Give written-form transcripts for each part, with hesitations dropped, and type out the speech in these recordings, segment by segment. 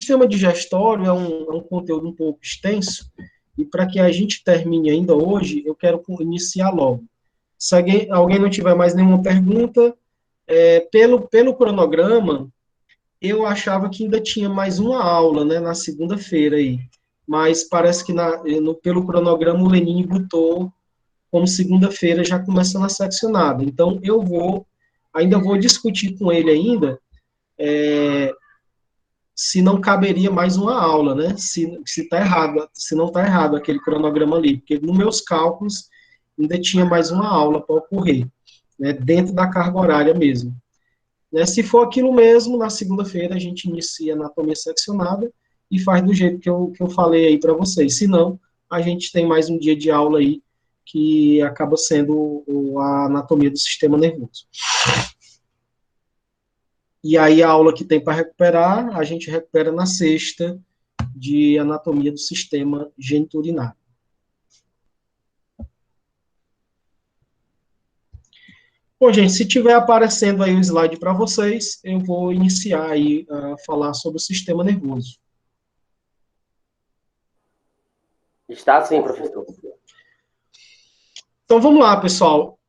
sistema digestório é um conteúdo um pouco extenso, e para que a gente termine ainda hoje, eu quero iniciar logo. Se alguém não tiver mais nenhuma pergunta, pelo cronograma, eu achava que ainda tinha mais uma aula, né, na segunda-feira aí, mas parece que pelo cronograma o Lenine botou como segunda-feira já começando a seccionada. Então, ainda vou discutir com ele ainda, se não caberia mais uma aula, né? Se tá errado, se não está errado aquele cronograma ali, porque nos meus cálculos ainda tinha mais uma aula para ocorrer, né? Dentro da carga horária mesmo. Né? Se for aquilo mesmo, na segunda-feira a gente inicia a anatomia seccionada e faz do jeito que eu falei aí para vocês. Se não, a gente tem mais um dia de aula aí que acaba sendo a anatomia do sistema nervoso. E aí a aula que tem para recuperar, a gente recupera na sexta de anatomia do sistema geniturinário. Bom, gente, se tiver aparecendo aí o slide para vocês, eu vou iniciar aí a falar sobre o sistema nervoso. Está sim, professor. Então vamos lá, pessoal.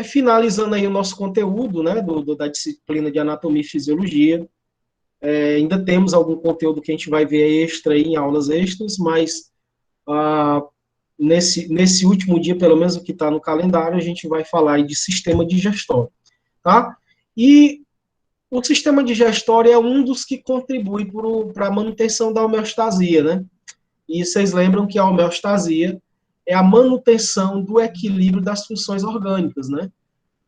Finalizando aí o nosso conteúdo, né, da disciplina de anatomia e fisiologia. Ainda temos algum conteúdo que a gente vai ver extra aí em aulas extras, mas nesse último dia, pelo menos o que está no calendário, a gente vai falar aí de sistema digestório, tá? E o sistema digestório é um dos que contribui para a manutenção da homeostasia, né? E vocês lembram que a homeostasia é a manutenção do equilíbrio das funções orgânicas, né?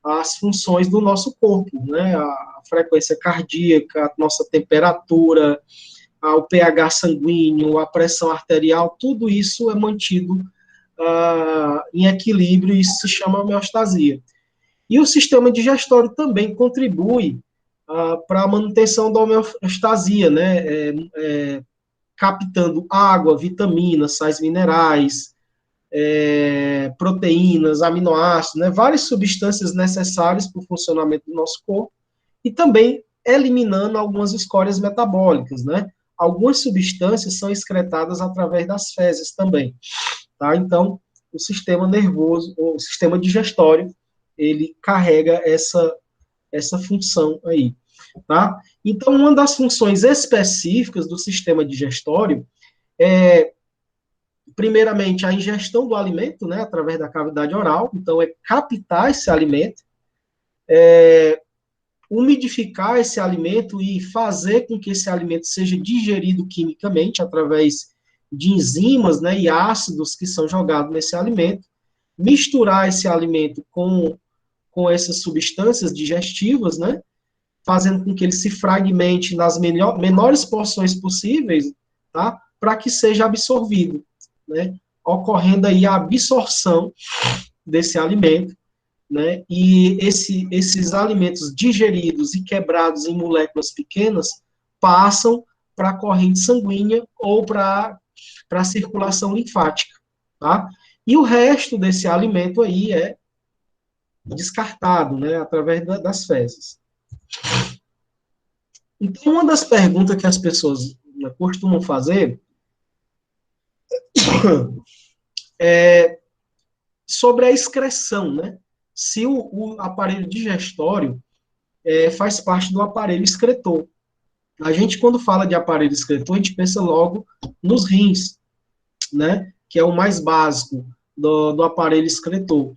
As funções do nosso corpo, né? A frequência cardíaca, a nossa temperatura, o pH sanguíneo, a pressão arterial, tudo isso é mantido em equilíbrio e isso se chama homeostasia. E o sistema digestório também contribui para a manutenção da homeostasia, né? Captando água, vitaminas, sais minerais, proteínas, aminoácidos, né? Várias substâncias necessárias para o funcionamento do nosso corpo e também eliminando algumas escórias metabólicas, né? Algumas substâncias são excretadas através das fezes também, tá? Então, o sistema nervoso, o sistema digestório, ele carrega essa função aí, tá? Então, uma das funções específicas do sistema digestório é, primeiramente, a ingestão do alimento, né, através da cavidade oral, então é captar esse alimento, umidificar esse alimento e fazer com que esse alimento seja digerido quimicamente através de enzimas, né, e ácidos que são jogados nesse alimento, misturar esse alimento com essas substâncias digestivas, né, fazendo com que ele se fragmente nas menores porções possíveis, tá, para que seja absorvido, né, ocorrendo aí a absorção desse alimento, né, e esses alimentos digeridos e quebrados em moléculas pequenas passam para a corrente sanguínea ou para a circulação linfática, tá? E o resto desse alimento aí é descartado, né, através das fezes. Então, uma das perguntas que as pessoas, né, costumam fazer é sobre a excreção, né? Se o aparelho digestório faz parte do aparelho excretor. A gente, quando fala de aparelho excretor, a gente pensa logo nos rins, né? Que é o mais básico do aparelho excretor.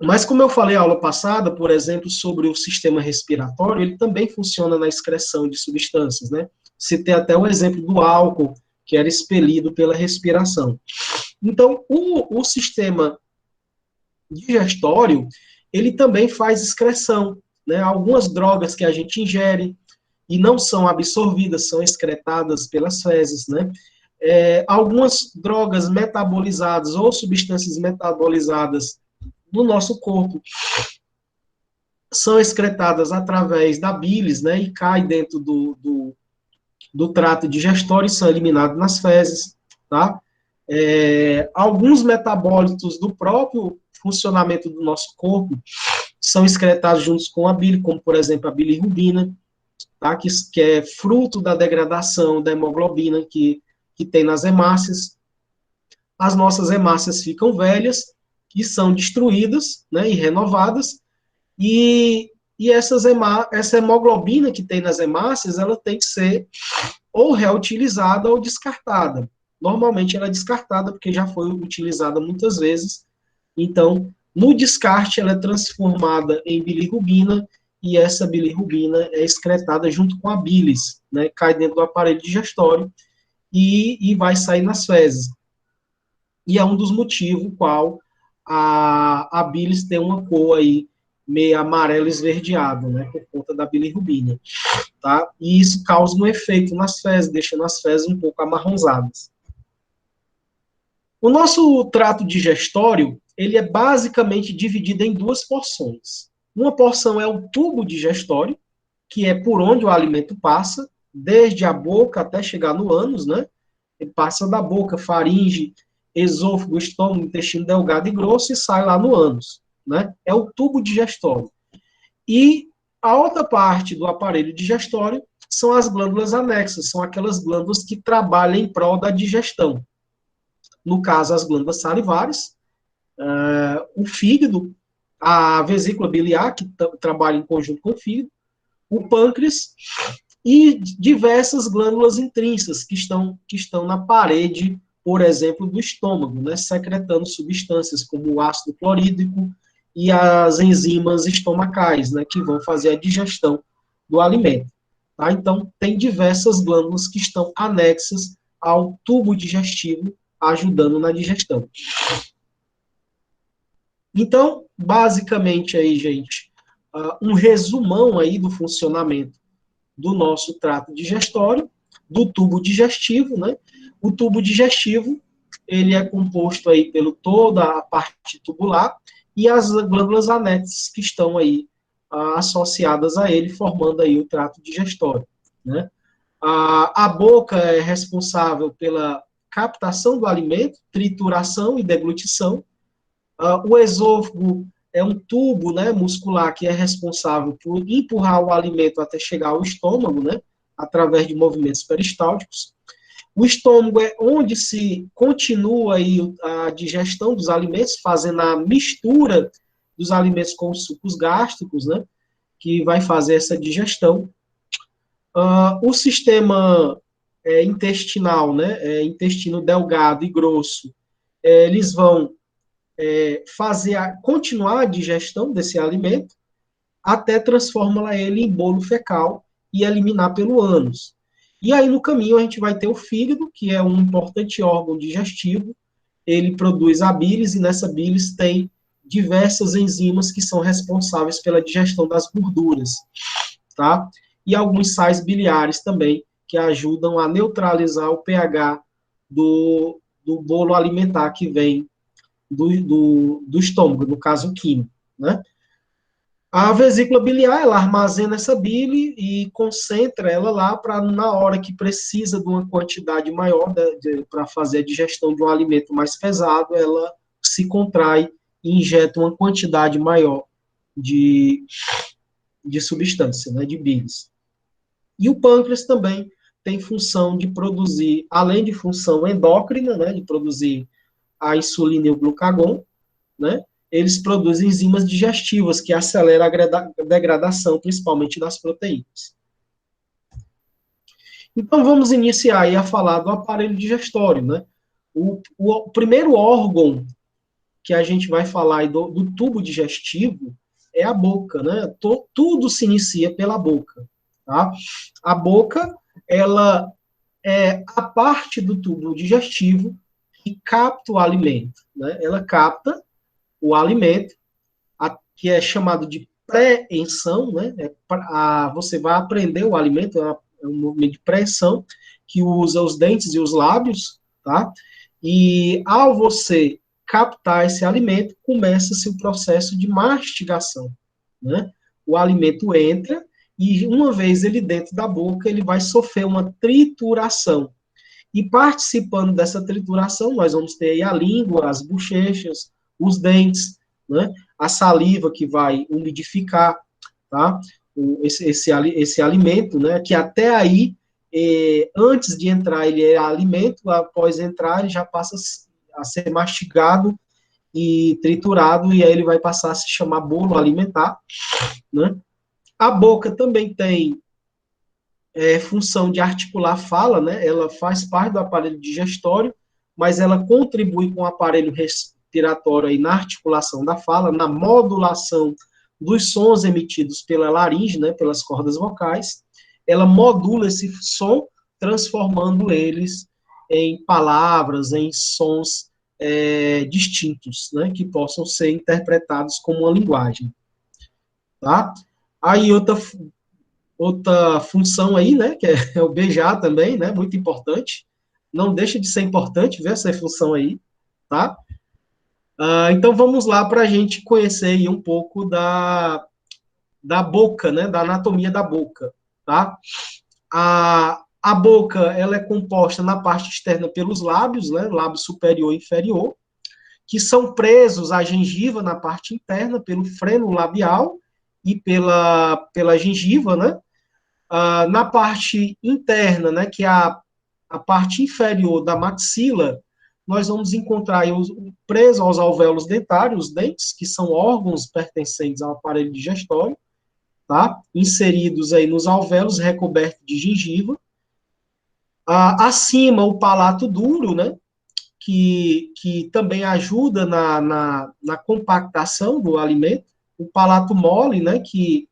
Mas, como eu falei na aula passada, por exemplo, sobre o sistema respiratório, ele também funciona na excreção de substâncias, né? Citei até o exemplo do álcool, que era expelido pela respiração. Então, o sistema digestório, ele também faz excreção, né? Algumas drogas que a gente ingere e não são absorvidas, são excretadas pelas fezes, né? Algumas drogas metabolizadas ou substâncias metabolizadas no nosso corpo são excretadas através da bilis, né? E caem dentro do trato digestório e são eliminados nas fezes, tá? Alguns metabólitos do próprio funcionamento do nosso corpo são excretados juntos com a bile, como, por exemplo, a bilirrubina, tá? Que é fruto da degradação da hemoglobina que tem nas hemácias. As nossas hemácias ficam velhas e são destruídas, né, e renovadas, e essa hemoglobina que tem nas hemácias, ela tem que ser ou reutilizada ou descartada. Normalmente ela é descartada porque já foi utilizada muitas vezes. Então, no descarte, ela é transformada em bilirrubina e essa bilirrubina é excretada junto com a bilis, né? Cai dentro do aparelho digestório e vai sair nas fezes. E é um dos motivos qual a bilis tem uma cor aí meio amarelo esverdeado, né? Por conta da bilirrubina, tá? E isso causa um efeito nas fezes, deixando as fezes um pouco amarronzadas. O nosso trato digestório, ele é basicamente dividido em duas porções. Uma porção é o tubo digestório, que é por onde o alimento passa, desde a boca até chegar no ânus, né? Ele passa da boca, faringe, esôfago, estômago, intestino delgado e grosso e sai lá no ânus, né? É o tubo digestório. E a outra parte do aparelho digestório são as glândulas anexas, são aquelas glândulas que trabalham em prol da digestão. No caso, as glândulas salivares, o fígado, a vesícula biliar, que trabalha em conjunto com o fígado, o pâncreas e diversas glândulas intrínsecas que estão na parede, por exemplo, do estômago, né, secretando substâncias como o ácido clorídrico e as enzimas estomacais, né, que vão fazer a digestão do alimento. Tá? Então, tem diversas glândulas que estão anexas ao tubo digestivo, ajudando na digestão. Então, basicamente aí, gente, um resumão aí do funcionamento do nosso trato digestório, do tubo digestivo, né? O tubo digestivo, ele é composto aí pelo toda a parte tubular e as glândulas anexas que estão aí associadas a ele, formando aí o trato digestório, né? A boca é responsável pela captação do alimento, trituração e deglutição. O esôfago é um tubo, né, muscular que é responsável por empurrar o alimento até chegar ao estômago, né, através de movimentos peristálticos. O estômago é onde se continua aí a digestão dos alimentos, fazendo a mistura dos alimentos com os sucos gástricos, né, que vai fazer essa digestão. O sistema intestinal, né, intestino delgado e grosso, eles vão continuar a digestão desse alimento até transformar ele em bolo fecal e eliminar pelo ânus. E aí, no caminho, a gente vai ter o fígado, que é um importante órgão digestivo. Ele produz a bilis, e nessa bilis tem diversas enzimas que são responsáveis pela digestão das gorduras, tá? E alguns sais biliares também, que ajudam a neutralizar o pH do bolo alimentar que vem do estômago, no caso químico, né? A vesícula biliar, ela armazena essa bile e concentra ela lá para, na hora que precisa de uma quantidade maior para fazer a digestão de um alimento mais pesado, ela se contrai e injeta uma quantidade maior de substância, né, de bilis. E o pâncreas também tem função de produzir, além de função endócrina, né, de produzir a insulina e o glucagon, né, eles produzem enzimas digestivas que aceleram a degradação, principalmente das proteínas. Então, vamos iniciar aí a falar do aparelho digestório, né? O primeiro órgão que a gente vai falar aí do tubo digestivo é a boca, né? Tudo se inicia pela boca, tá? A boca, ela é a parte do tubo digestivo que capta o alimento, né? Ela capta o alimento, que é chamado de preenção, né? Você vai aprender o alimento, é um movimento de preenção, que usa os dentes e os lábios, tá? E ao você captar esse alimento, começa-se o processo de mastigação, né? O alimento entra e, uma vez ele dentro da boca, ele vai sofrer uma trituração. E participando dessa trituração, nós vamos ter aí a língua, as bochechas, os dentes, né? A saliva que vai umidificar, tá? esse alimento, né, que até aí, antes de entrar, ele é alimento, após entrar, ele já passa a ser mastigado e triturado, e aí ele vai passar a se chamar bolo alimentar, né? A boca também tem função de articular a fala, né? Ela faz parte do aparelho digestório, mas ela contribui com o aparelho respiratório aí na articulação da fala, na modulação dos sons emitidos pela laringe, né, pelas cordas vocais. Ela modula esse som, transformando eles em palavras, em sons distintos, né, que possam ser interpretados como uma linguagem. Tá? Aí outra função aí, né, que é o beijar também, né, muito importante. Não deixa de ser importante ver essa função aí, tá? Então vamos lá para a gente conhecer aí um pouco da boca, né, da anatomia da boca, tá? A boca, ela é composta na parte externa pelos lábios, né, lábio superior e inferior, que são presos à gengiva na parte interna pelo freno labial e pela gengiva, né? Na parte interna, né, que é a parte inferior da maxila, nós vamos encontrar aí preso aos alvéolos dentários, os dentes, que são órgãos pertencentes ao aparelho digestório, tá? Inseridos aí nos alvéolos, recobertos de gengiva. Acima, o palato duro, né? Que também ajuda na compactação do alimento. O palato mole, né? Que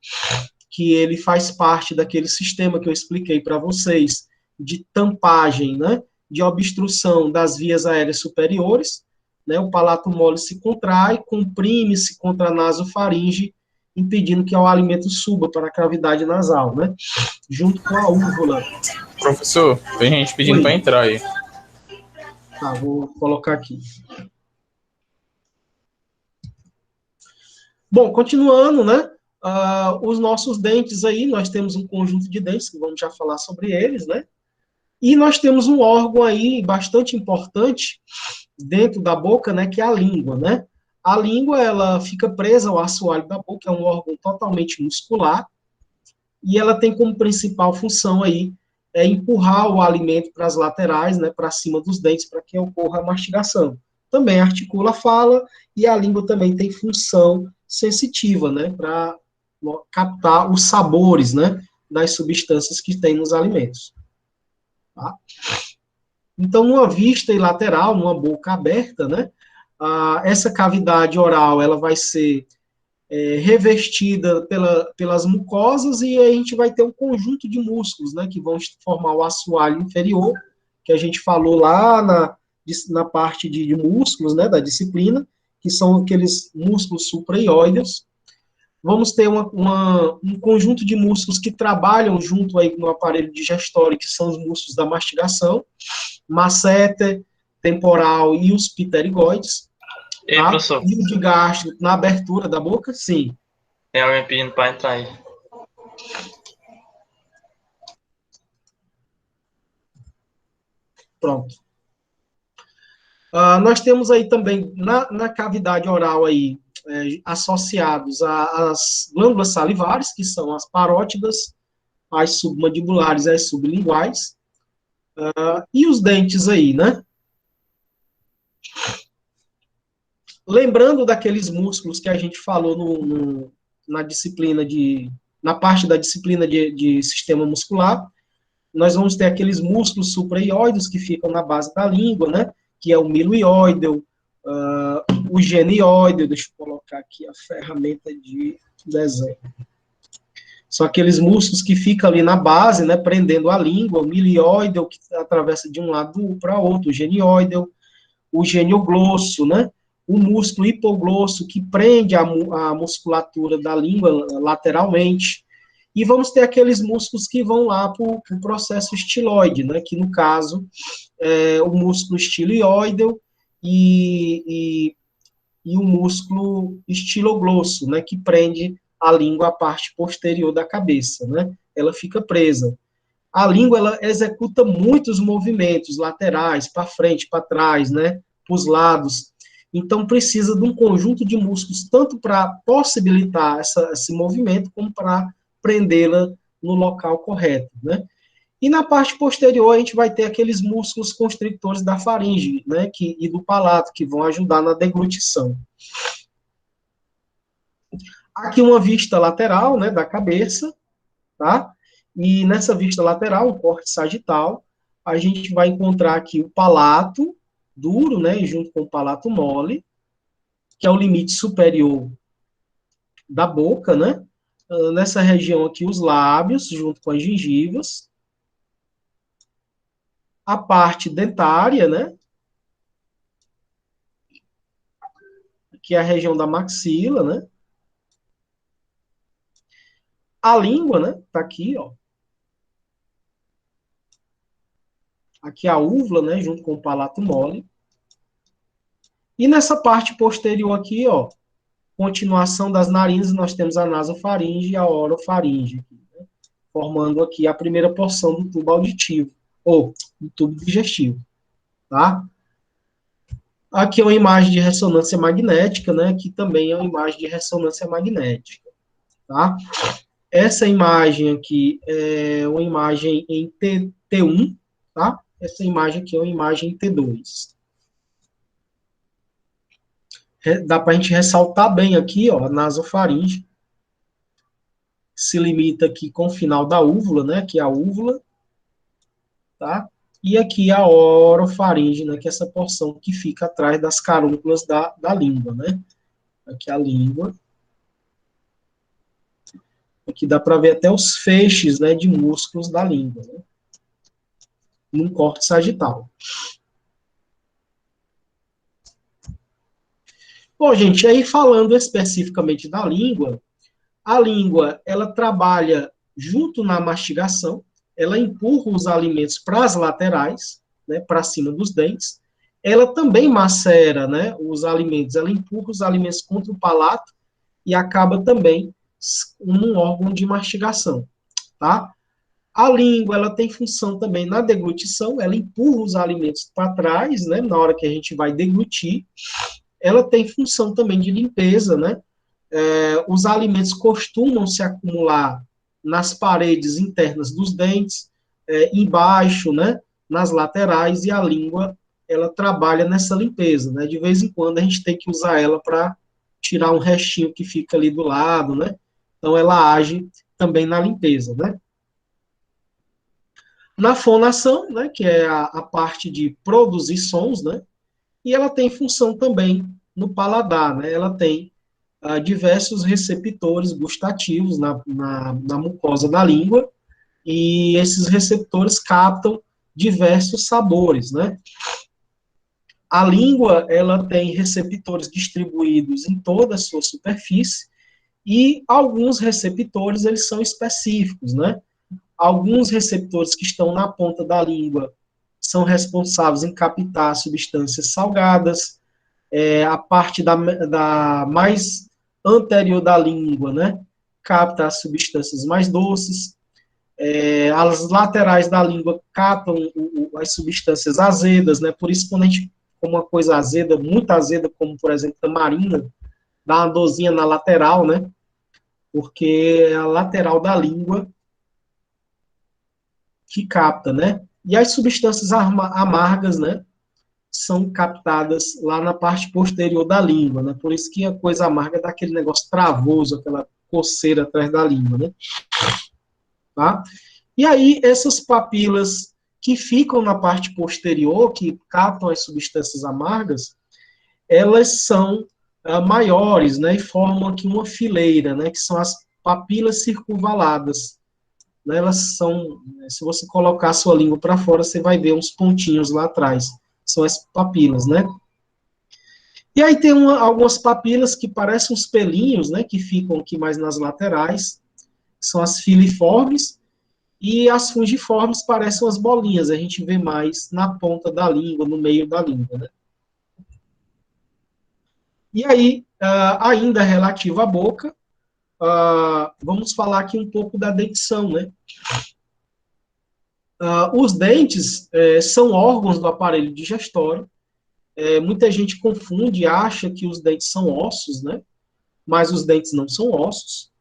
ele faz parte daquele sistema que eu expliquei para vocês, de tampagem, né, de obstrução das vias aéreas superiores, né, o palato mole se contrai, comprime-se contra a nasofaringe, impedindo que o alimento suba para a cavidade nasal, né, junto com a úvula. Professor, tem gente pedindo para entrar aí. Tá, vou colocar aqui. Bom, continuando, né, os nossos dentes aí, nós temos um conjunto de dentes, que vamos já falar sobre eles, né? E nós temos um órgão aí bastante importante dentro da boca, né, que é a língua, né? A língua, ela fica presa ao assoalho da boca, é um órgão totalmente muscular, e ela tem como principal função aí empurrar o alimento para as laterais, né, para cima dos dentes, para que ocorra a mastigação. Também articula a fala, e a língua também tem função sensitiva, né, para captar os sabores, né, das substâncias que tem nos alimentos. Tá? Então, numa vista e lateral, numa boca aberta, né, essa cavidade oral, ela vai ser revestida pelas mucosas, e aí a gente vai ter um conjunto de músculos, né, que vão formar o assoalho inferior, que a gente falou lá na parte de músculos, né, da disciplina, que são aqueles músculos supraioideus. Vamos ter um conjunto de músculos que trabalham junto aí no aparelho digestório, que são os músculos da mastigação, masseter, temporal e os pterigoides. Ei, tá? professor. E o de gástrico na abertura da boca, sim. Tem alguém pedindo para entrar aí. Pronto. Nós temos aí também, na cavidade oral aí, associados às glândulas salivares, que são as parótidas, as submandibulares e as sublinguais, e os dentes aí, né? Lembrando daqueles músculos que a gente falou na disciplina na parte da disciplina de sistema muscular, nós vamos ter aqueles músculos supraioides que ficam na base da língua, né? Que é o miloioideu, o genioideu, deixa eu colocar aqui a ferramenta de desenho. São aqueles músculos que ficam ali na base, né, prendendo a língua, o milioideu, que atravessa de um lado para outro, o genioideu, o genioglosso, né, o músculo hipoglosso, que prende a musculatura da língua lateralmente, e vamos ter aqueles músculos que vão lá para o processo estiloide, né, que no caso é o músculo estiloideu e o músculo estiloglosso, né, que prende a língua à parte posterior da cabeça, né, ela fica presa. A língua, ela executa muitos movimentos laterais, para frente, para trás, né, para os lados. Então, precisa de um conjunto de músculos, tanto para possibilitar esse movimento, como para prendê-la no local correto, né? E na parte posterior a gente vai ter aqueles músculos constrictores da faringe, né, e do palato, que vão ajudar na deglutição. Aqui uma vista lateral, né, da cabeça, tá? E nessa vista lateral, um corte sagital, a gente vai encontrar aqui o palato duro, né, junto com o palato mole, que é o limite superior da boca, né? Nessa região aqui, os lábios, junto com as gengivas. A parte dentária, né? Que é a região da maxila, né? A língua, né? Tá aqui, ó. Aqui a úvula, né? Junto com o palato mole. E nessa parte posterior aqui, ó, continuação das narinas, nós temos a nasofaringe e a orofaringe, né? Formando aqui a primeira porção do tubo auditivo, ou do tubo digestivo, tá? Aqui é uma imagem de ressonância magnética, né? Que também é uma imagem de ressonância magnética, tá? Essa imagem aqui é uma imagem em T1, tá? Essa imagem aqui é uma imagem em T2. Dá para a gente ressaltar bem aqui, ó, a nasofaringe. Se limita aqui com o final da úvula, né? Aqui a úvula, tá? E aqui a orofaringe, né? Que é essa porção que fica atrás das carúnculas da língua, né? Aqui a língua. Aqui dá para ver até os feixes, né, de músculos da língua, né? Num corte sagital. Bom, gente, aí falando especificamente da língua, a língua, ela trabalha junto na mastigação, ela empurra os alimentos para as laterais, né, para cima dos dentes. Ela também macera, né, os alimentos, ela empurra os alimentos contra o palato e acaba também num órgão de mastigação, tá? A língua, ela tem função também na deglutição, ela empurra os alimentos para trás, né, na hora que a gente vai deglutir. Ela tem função também de limpeza, né? Os alimentos costumam se acumular nas paredes internas dos dentes, embaixo, né, nas laterais, e a língua, ela trabalha nessa limpeza, né? De vez em quando a gente tem que usar ela para tirar um restinho que fica ali do lado, né? Então ela age também na limpeza, né? Na fonação, né, que é a parte de produzir sons, né? E ela tem função também no paladar, né? Ela tem diversos receptores gustativos na mucosa da língua, e esses receptores captam diversos sabores, né? A língua, ela tem receptores distribuídos em toda a sua superfície, e alguns receptores, eles são específicos, né? Alguns receptores que estão na ponta da língua são responsáveis em captar substâncias salgadas, a parte da mais anterior da língua, né, capta as substâncias mais doces, as laterais da língua captam as substâncias azedas, né, por isso quando a gente come uma coisa azeda, muito azeda, como por exemplo tamarina, dá uma dorzinha na lateral, né, porque é a lateral da língua que capta, né, e as substâncias amargas, né, são captadas lá na parte posterior da língua, né? Por isso que a coisa amarga dá aquele negócio travoso, aquela coceira atrás da língua, né? Tá? E aí, essas papilas que ficam na parte posterior, que captam as substâncias amargas, elas são maiores, né? E formam aqui uma fileira, né? Que são as papilas circunvaladas. Né? Elas são, se você colocar a sua língua para fora, você vai ver uns pontinhos lá atrás. São as papilas, né? E aí tem algumas papilas que parecem uns pelinhos, né? Que ficam aqui mais nas laterais. São as filiformes. E as fungiformes parecem umas bolinhas. A gente vê mais na ponta da língua, no meio da língua, né? E aí, ainda relativo à boca, vamos falar aqui um pouco da dentição, né? Os dentes são órgãos do aparelho digestório. Muita gente confunde e acha que os dentes são ossos, né? Mas os dentes não são ossos.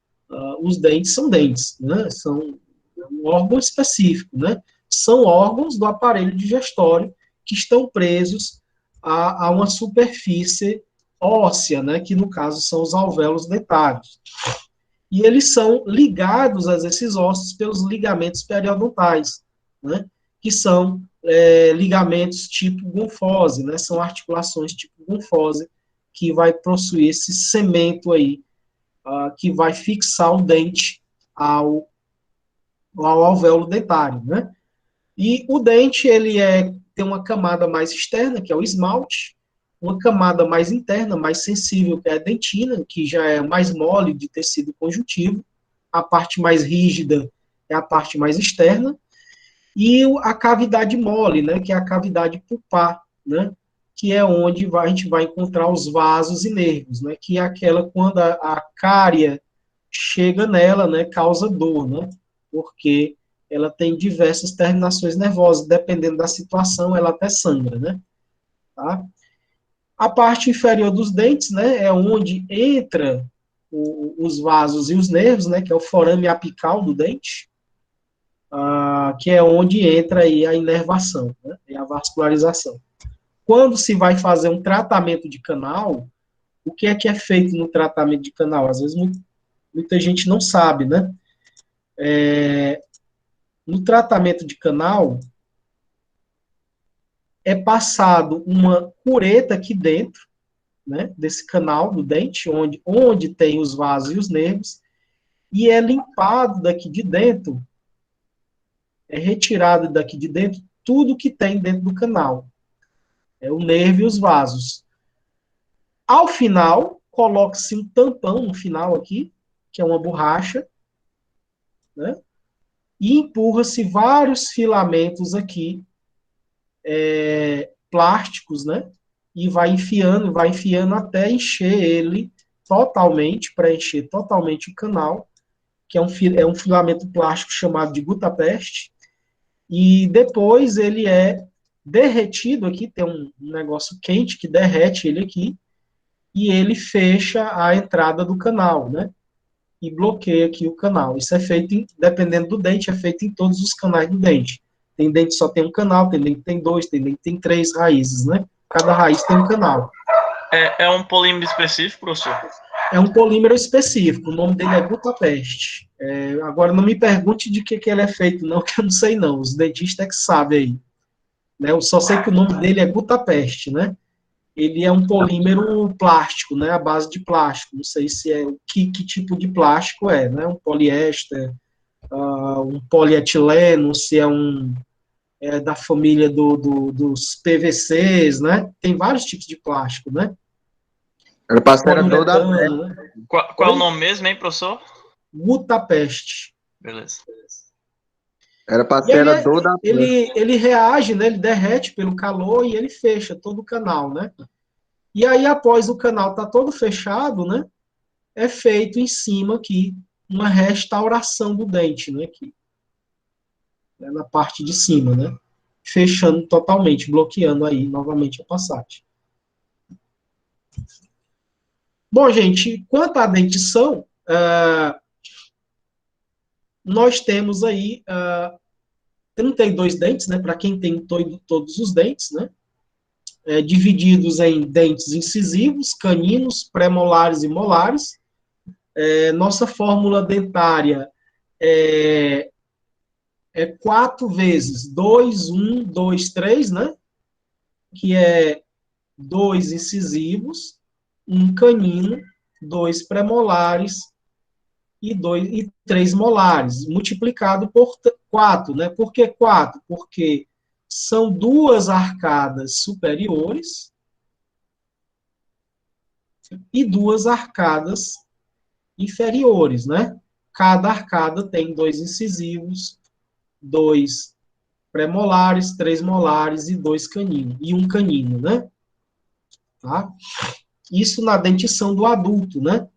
os dentes são dentes, né? São um órgão específico, né? São órgãos do aparelho digestório que estão presos a uma superfície óssea, né? Que no caso são os alvéolos dentários. E eles são ligados a esses ossos pelos ligamentos periodontais, né? Que são ligamentos tipo gonfose, né? São articulações tipo gonfose que vai possuir esse cemento aí, que vai fixar o dente ao alvéolo dentário, né? E o dente, ele tem uma camada mais externa, que é o esmalte, uma camada mais interna, mais sensível, que é a dentina, que já é mais mole de tecido conjuntivo, a parte mais rígida é a parte mais externa, e a cavidade mole, né, que é a cavidade pulpar, né, que é onde a gente vai encontrar os vasos e nervos, né, que é aquela quando a cárie chega nela, né, causa dor, né, porque ela tem diversas terminações nervosas, dependendo da situação, ela até sangra, né, tá? A parte inferior dos dentes, né, é onde entra os vasos e os nervos, né, que é o forame apical do dente, que é onde entra aí a inervação, né, e a vascularização. Quando se vai fazer um tratamento de canal, o que é feito no tratamento de canal? Às vezes muita gente não sabe, né? No tratamento de canal, é passado uma cureta aqui dentro, né, desse canal do dente, onde tem os vasos e os nervos, e é limpado daqui de dentro, é retirado daqui de dentro tudo que tem dentro do canal, é o nervo e os vasos. Ao final, coloca-se um tampão no final aqui, que é uma borracha, né, e empurra-se vários filamentos aqui, plásticos, né, e vai enfiando até encher ele totalmente, preencher totalmente o canal, que é um filamento plástico chamado de gutapeste, e depois ele é derretido aqui, tem um negócio quente que derrete ele aqui, e ele fecha a entrada do canal, né? E bloqueia aqui o canal. Isso é feito, dependendo do dente, é feito em todos os canais do dente. Tem dente que só tem um canal, tem dente que tem dois, tem dente que tem 3 raízes, né? Cada raiz tem um canal. É um polímero específico, professor? É um polímero específico, o nome dele é gutapeste. Agora, não me pergunte de que ele é feito, não, que eu não sei não, os dentistas é que sabem aí. Né? Eu só sei que o nome dele é gutapeste, né? Ele é um polímero plástico, né? A base de plástico, não sei se é, que tipo de plástico é, né? Um poliéster, um polietileno, se da família dos PVCs, né? Tem vários tipos de plástico, né? Era para ser toda. Poliuretano, né? Qual é o nome mesmo, hein, professor? Gutapeste. Beleza. Era para E ser toda. ele reage, né? Ele derrete pelo calor e ele fecha todo o canal, né? E aí, após o canal estar todo fechado, né? É feito em cima aqui uma restauração do dente, né? Aqui, né, na parte de cima, né? Fechando totalmente, bloqueando aí novamente a passagem. Bom, gente, quanto à dentição, nós temos aí 32 dentes, né? Para quem tem todos os dentes, né? Divididos em dentes incisivos, caninos, pré-molares e molares. Nossa fórmula dentária é 4 vezes 2, 1, 2, 3, né? Que é 2 incisivos, 1 canino, 2 pré-molares e 3 molares, multiplicado por 4, né? Por que 4? Porque são 2 arcadas superiores e 2 arcadas inferiores, né? Cada arcada tem 2 incisivos, 2 pré-molares, 3 molares e 2 caninos, e 1 canino, né? Tá? Isso na dentição do adulto, né?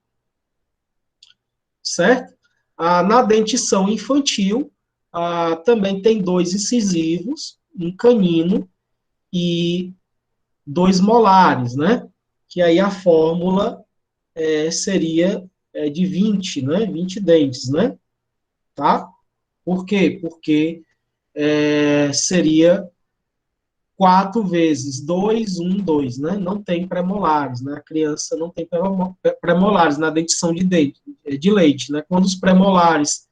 Certo? Na dentição infantil, também tem 2 incisivos, 1 canino e 2 molares, né? Que aí a fórmula seria de 20, né? 20 dentes, né? Tá? Por quê? Porque seria 4 vezes 2, 1, 2, né? Não tem premolares, né? A criança não tem premolares na dentição de leite, né? Quando os premolares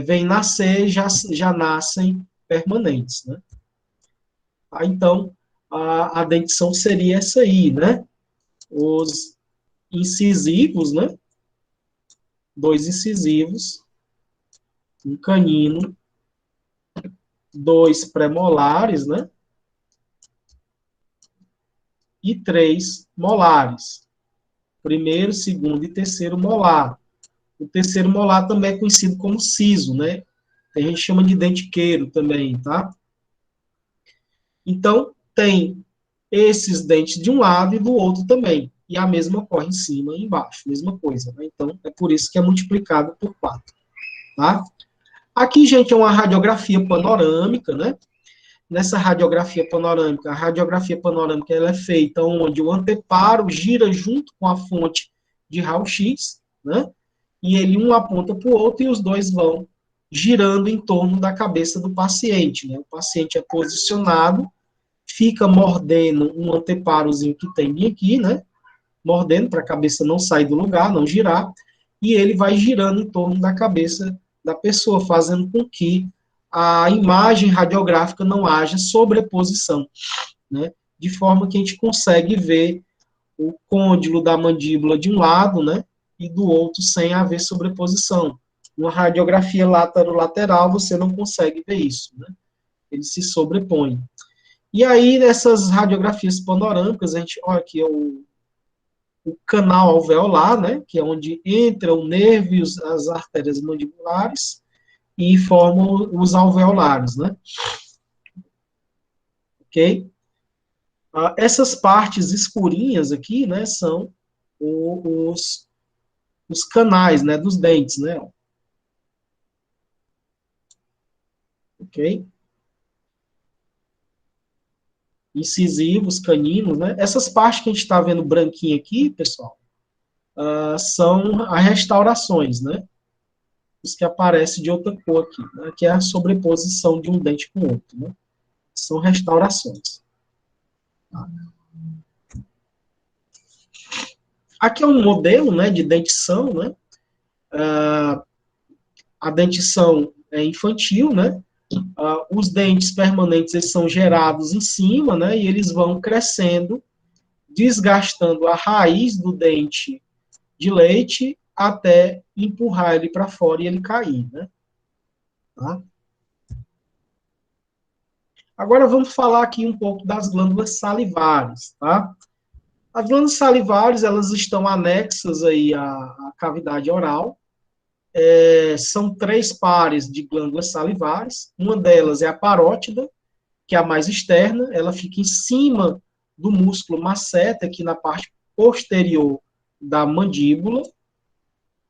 vêm nascer, já nascem permanentes, né? Então, a dentição seria essa aí, né? Os incisivos, né? 2 incisivos, um canino, 2 premolares, né? E 3 molares. Primeiro, segundo e terceiro molar. O terceiro molar também é conhecido como siso, né? A gente chama de dentiqueiro também, tá? Então, tem esses dentes de um lado e do outro também. E a mesma ocorre em cima e embaixo, mesma coisa, né? Então, é por isso que é multiplicado por 4, tá? Aqui, gente, é uma radiografia panorâmica, né? Nessa radiografia panorâmica, a radiografia panorâmica ela é feita onde o anteparo gira junto com a fonte de raio-x, né? E ele um aponta para o outro e os dois vão girando em torno da cabeça do paciente, né? O paciente é posicionado, fica mordendo um anteparozinho que tem bem aqui, né? Mordendo para a cabeça não sair do lugar, não girar, e ele vai girando em torno da cabeça da pessoa, fazendo com que a imagem radiográfica não haja sobreposição, né? De forma que a gente consegue ver o côndilo da mandíbula de um lado, né? E do outro sem haver sobreposição. Uma radiografia lateral você não consegue ver isso, né? Eles se sobrepõem. E aí, nessas radiografias panorâmicas, a gente olha aqui o canal alveolar, né? Que é onde entra o nervo e as artérias mandibulares, e formam os alveolares, né? Ok? Essas partes escurinhas aqui, né, são os canais, né, dos dentes, né? Ok? Incisivos, caninos, né? Essas partes que a gente está vendo branquinha aqui, pessoal, são as restaurações, né? Os que aparecem de outra cor aqui, né? Que é a sobreposição de um dente com o outro, né? São restaurações. Aqui é um modelo, né, de dentição, né? A dentição é infantil, né? Os dentes permanentes eles são gerados em cima, né? E eles vão crescendo, desgastando a raiz do dente de leite até empurrar ele para fora e ele cair, né? Tá? Agora vamos falar aqui um pouco das glândulas salivares, tá? As glândulas salivares, elas estão anexas aí à cavidade oral. São 3 pares de glândulas salivares. Uma delas é a parótida, que é a mais externa. Ela fica em cima do músculo masseter, aqui na parte posterior da mandíbula.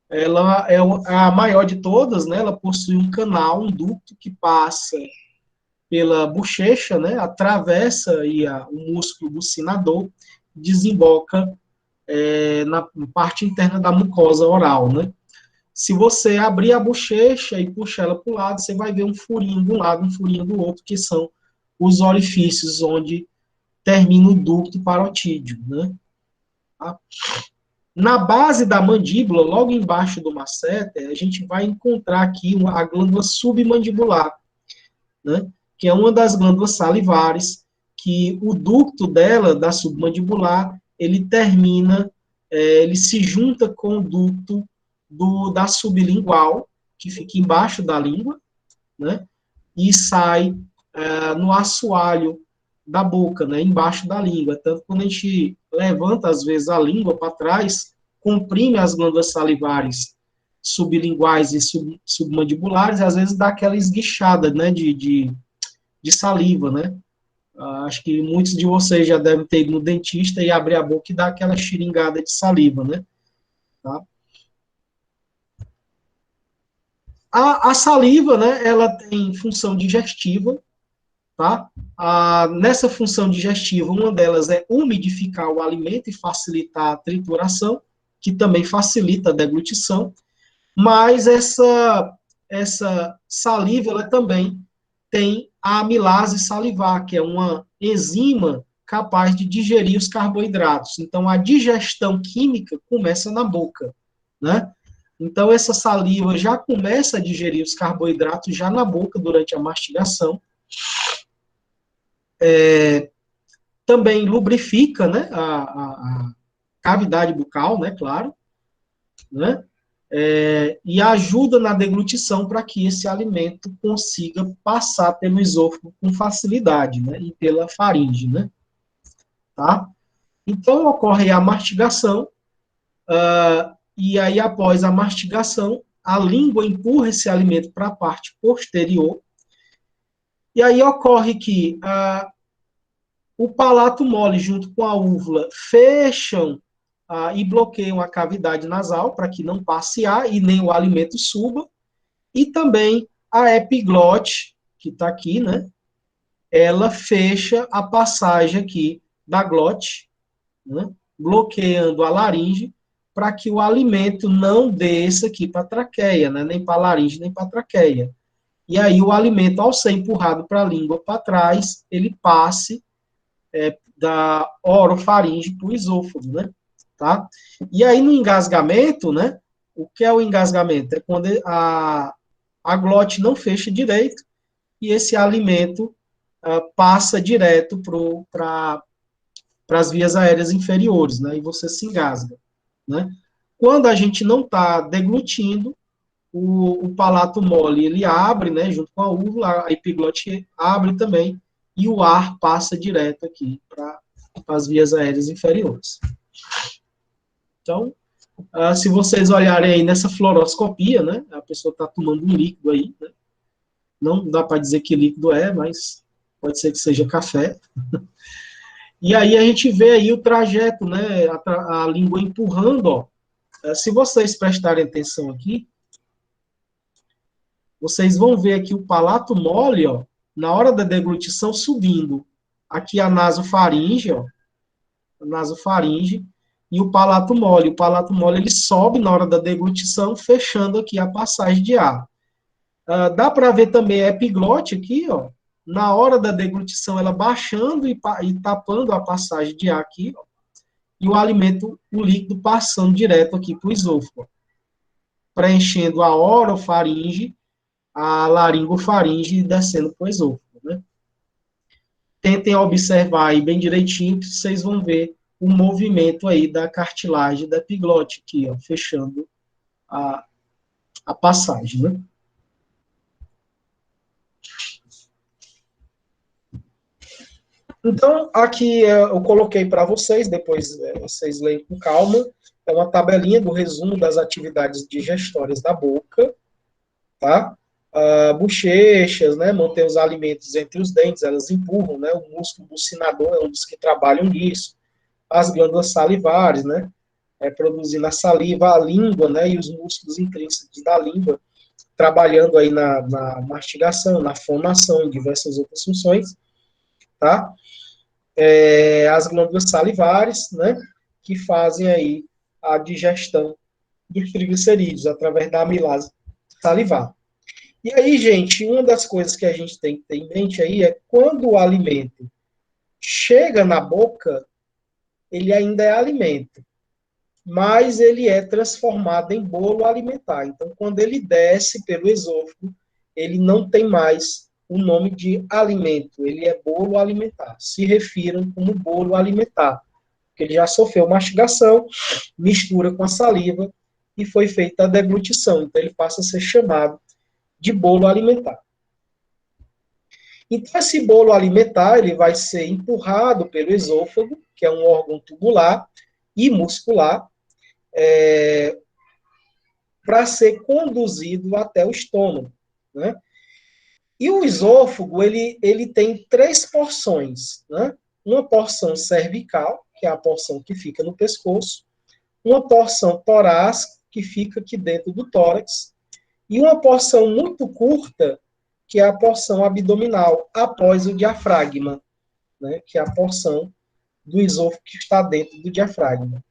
Ela é a maior de todas, né? Ela possui um canal, um ducto que passa pela bochecha, né? Atravessa aí o músculo bucinador, desemboca na parte interna da mucosa oral, né? Se você abrir a bochecha e puxar ela para o lado, você vai ver um furinho de um lado, um furinho do outro, que são os orifícios onde termina o ducto parotídeo, né? Tá? Na base da mandíbula, logo embaixo do masseter, a gente vai encontrar aqui a glândula submandibular, né? Que é uma das glândulas salivares, que o ducto dela, da submandibular, ele termina, ele se junta com o ducto da sublingual, que fica embaixo da língua, né? E sai no assoalho da boca, né? Embaixo da língua. Tanto quando a gente levanta, às vezes, a língua para trás, comprime as glândulas salivares sublinguais e submandibulares, às vezes dá aquela esguichada, né? De saliva, né? Acho que muitos de vocês já devem ter ido no dentista e abrir a boca e dar aquela xiringada de saliva, né? Tá? A saliva, né, ela tem função digestiva, tá? Nessa função digestiva, uma delas é umidificar o alimento e facilitar a trituração, que também facilita a deglutição, mas essa saliva, ela também tem a amilase salivar, que é uma enzima capaz de digerir os carboidratos. Então, a digestão química começa na boca, né? Então, essa saliva já começa a digerir os carboidratos já na boca durante a mastigação. Também lubrifica, né, a cavidade bucal, né, claro, né? E ajuda na deglutição para que esse alimento consiga passar pelo esôfago com facilidade, né, e pela faringe, né? Tá? Então, ocorre a mastigação, e aí, após a mastigação, a língua empurra esse alimento para a parte posterior, e aí ocorre que o palato mole, junto com a úvula, fecham e bloqueiam a cavidade nasal, para que não passe ar e nem o alimento suba, e também a epiglote, que está aqui, né? Ela fecha a passagem aqui da glote, né, bloqueando a laringe, para que o alimento não desça aqui para a traqueia, né, nem para a laringe, nem para a traqueia. E aí o alimento, ao ser empurrado para a língua para trás, ele passe da orofaringe para o esôfago, né? Tá? E aí no engasgamento, né? O que é o engasgamento? É quando a glote não fecha direito e esse alimento passa direto para as vias aéreas inferiores, né? E você se engasga, né? Quando a gente não está deglutindo, o palato mole, ele abre, né? Junto com a úvula, a epiglote abre também, e o ar passa direto aqui para as vias aéreas inferiores. Então, se vocês olharem aí nessa fluoroscopia, né? A pessoa está tomando um líquido aí, né? Não dá para dizer que líquido é, mas pode ser que seja café. E aí a gente vê aí o trajeto, né, a língua empurrando, ó. Se vocês prestarem atenção aqui, vocês vão ver aqui o palato mole, ó, na hora da deglutição subindo. Aqui a nasofaringe, ó, a nasofaringe, e o palato mole. O palato mole, ele sobe na hora da deglutição, fechando aqui a passagem de ar. Dá para ver também a epiglote aqui, ó, na hora da deglutição, ela baixando e tapando a passagem de ar aqui, ó, e o alimento, o líquido, passando direto aqui para o esôfago, preenchendo a orofaringe, a laringofaringe e descendo para o esôfago, né? Tentem observar aí bem direitinho, que vocês vão ver o movimento aí da cartilagem da epiglote aqui, ó, fechando a passagem, né? Então, aqui eu coloquei para vocês, depois vocês leem com calma, é uma tabelinha do resumo das atividades digestórias da boca, tá? Bochechas, né, mantém os alimentos entre os dentes, elas empurram, né, o músculo bucinador é um dos que trabalham nisso, as glândulas salivares, né, produzindo a saliva, a língua, né, e os músculos intrínsecos da língua, trabalhando aí na mastigação, na fonação, em diversas outras funções, tá? As glândulas salivares, né, que fazem aí a digestão dos triglicerídeos através da amilase salivar. E aí, gente, uma das coisas que a gente tem que ter em mente aí é quando o alimento chega na boca, ele ainda é alimento, mas ele é transformado em bolo alimentar. Então, quando ele desce pelo esôfago, ele não tem mais o nome de alimento, ele é bolo alimentar. Se refiram como bolo alimentar, porque ele já sofreu mastigação, mistura com a saliva e foi feita a deglutição. Então, ele passa a ser chamado de bolo alimentar. Então, esse bolo alimentar, ele vai ser empurrado pelo esôfago, que é um órgão tubular e muscular, para ser conduzido até o estômago, né? E o esôfago, ele tem 3 porções, né? Uma porção cervical, que é a porção que fica no pescoço, uma porção torácica, que fica aqui dentro do tórax, e uma porção muito curta, que é a porção abdominal, após o diafragma, né? Que é a porção do esôfago que está dentro do diafragma.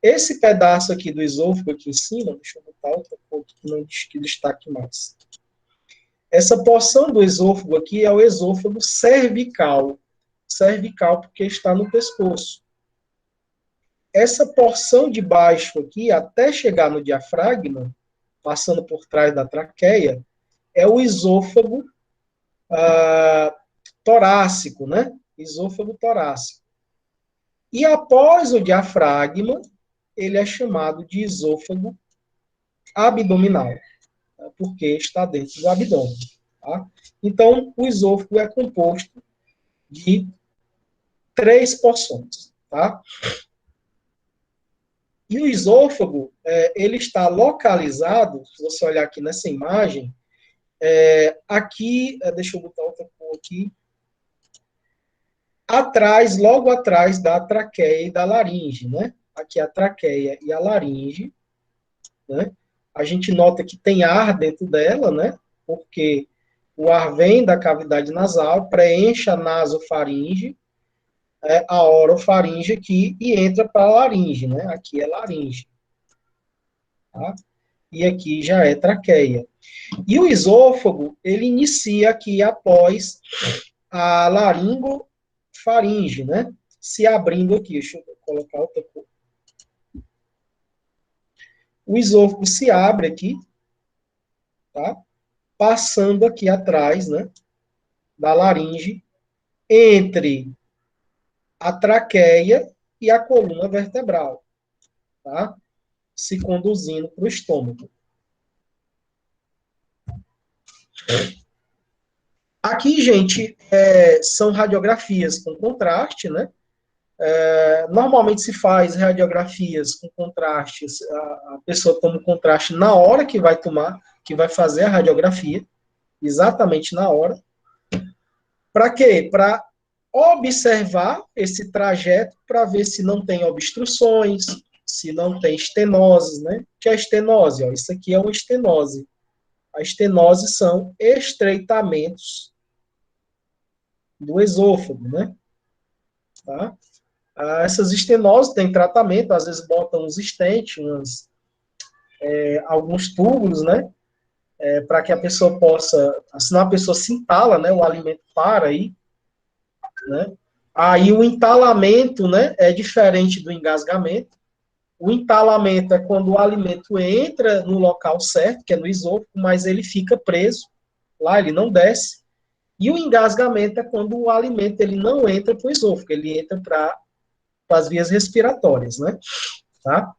Esse pedaço aqui do esôfago aqui em cima, deixa eu botar outra cor que destaque mais. Essa porção do esôfago aqui é o esôfago cervical. Cervical porque está no pescoço. Essa porção de baixo aqui, até chegar no diafragma, passando por trás da traqueia, é o esôfago torácico, né? Esôfago torácico. E após o diafragma, ele é chamado de esôfago abdominal, tá? Porque está dentro do abdômen. Tá? Então, o esôfago é composto de 3 porções. Tá? E o esôfago, ele está localizado, se você olhar aqui nessa imagem, aqui, deixa eu botar outra cor aqui, atrás, logo atrás da traqueia e da laringe, né? Aqui a traqueia e a laringe, né? A gente nota que tem ar dentro dela, né? Porque o ar vem da cavidade nasal, preenche a nasofaringe, a orofaringe aqui e entra para a laringe, né? Aqui é laringe. Tá? E aqui já é traqueia. E o esôfago, ele inicia aqui após a laringofaringe, né? Se abrindo aqui. Deixa eu colocar outra cor. O esôfago se abre aqui, tá? Passando aqui atrás, né? Da laringe, entre a traqueia e a coluna vertebral, tá? Se conduzindo para o estômago. Aqui, gente, são radiografias com contraste, né? Normalmente se faz radiografias com contraste, a pessoa toma o contraste na hora que vai fazer a radiografia, exatamente na hora. Para quê? Para observar esse trajeto para ver se não tem obstruções, se não tem estenoses, né? Que é a estenose, ó, isso aqui é uma estenose. A estenose são estreitamentos do esôfago, né? Tá? Essas estenoses têm tratamento, às vezes botam uns stents, alguns túbulos, né? Para que a pessoa possa, senão a pessoa se entala, né? O alimento para aí, né? Aí o entalamento, né? É diferente do engasgamento. O entalamento é quando o alimento entra no local certo, que é no esôfago, mas ele fica preso lá, ele não desce. E o engasgamento é quando o alimento ele não entra para o esôfago, ele entra para as vias respiratórias, né? Tá?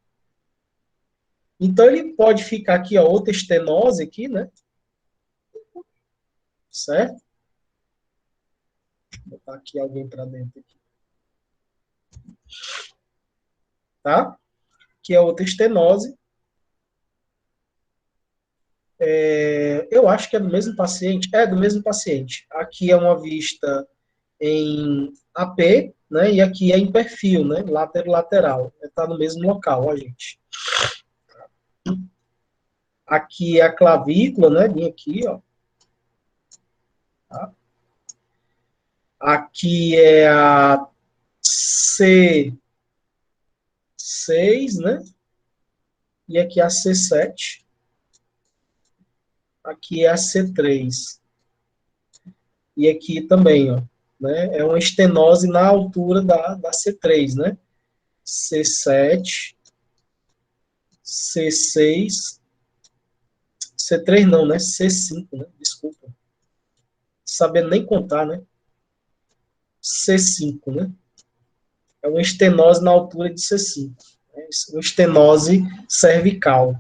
Então, ele pode ficar aqui, ó, outra estenose aqui, né? Certo? Vou botar aqui alguém para dentro aqui. Tá? Que é outra estenose. Eu acho que é do mesmo paciente. É do mesmo paciente. Aqui é uma vista em AP, né? E aqui é em perfil, né? Lateral. Está no mesmo local, ó, gente. Aqui é a clavícula, né? Vem aqui, ó. Tá? Aqui é a C6, né? E aqui é a C7. Aqui é a C3. E aqui também, ó. Né? É uma estenose na altura da C3, né? C7, C6, C3 não, né? C5, né? Desculpa. Sabendo nem contar, né? C5, né? É uma estenose na altura de C5. Né? Uma estenose cervical.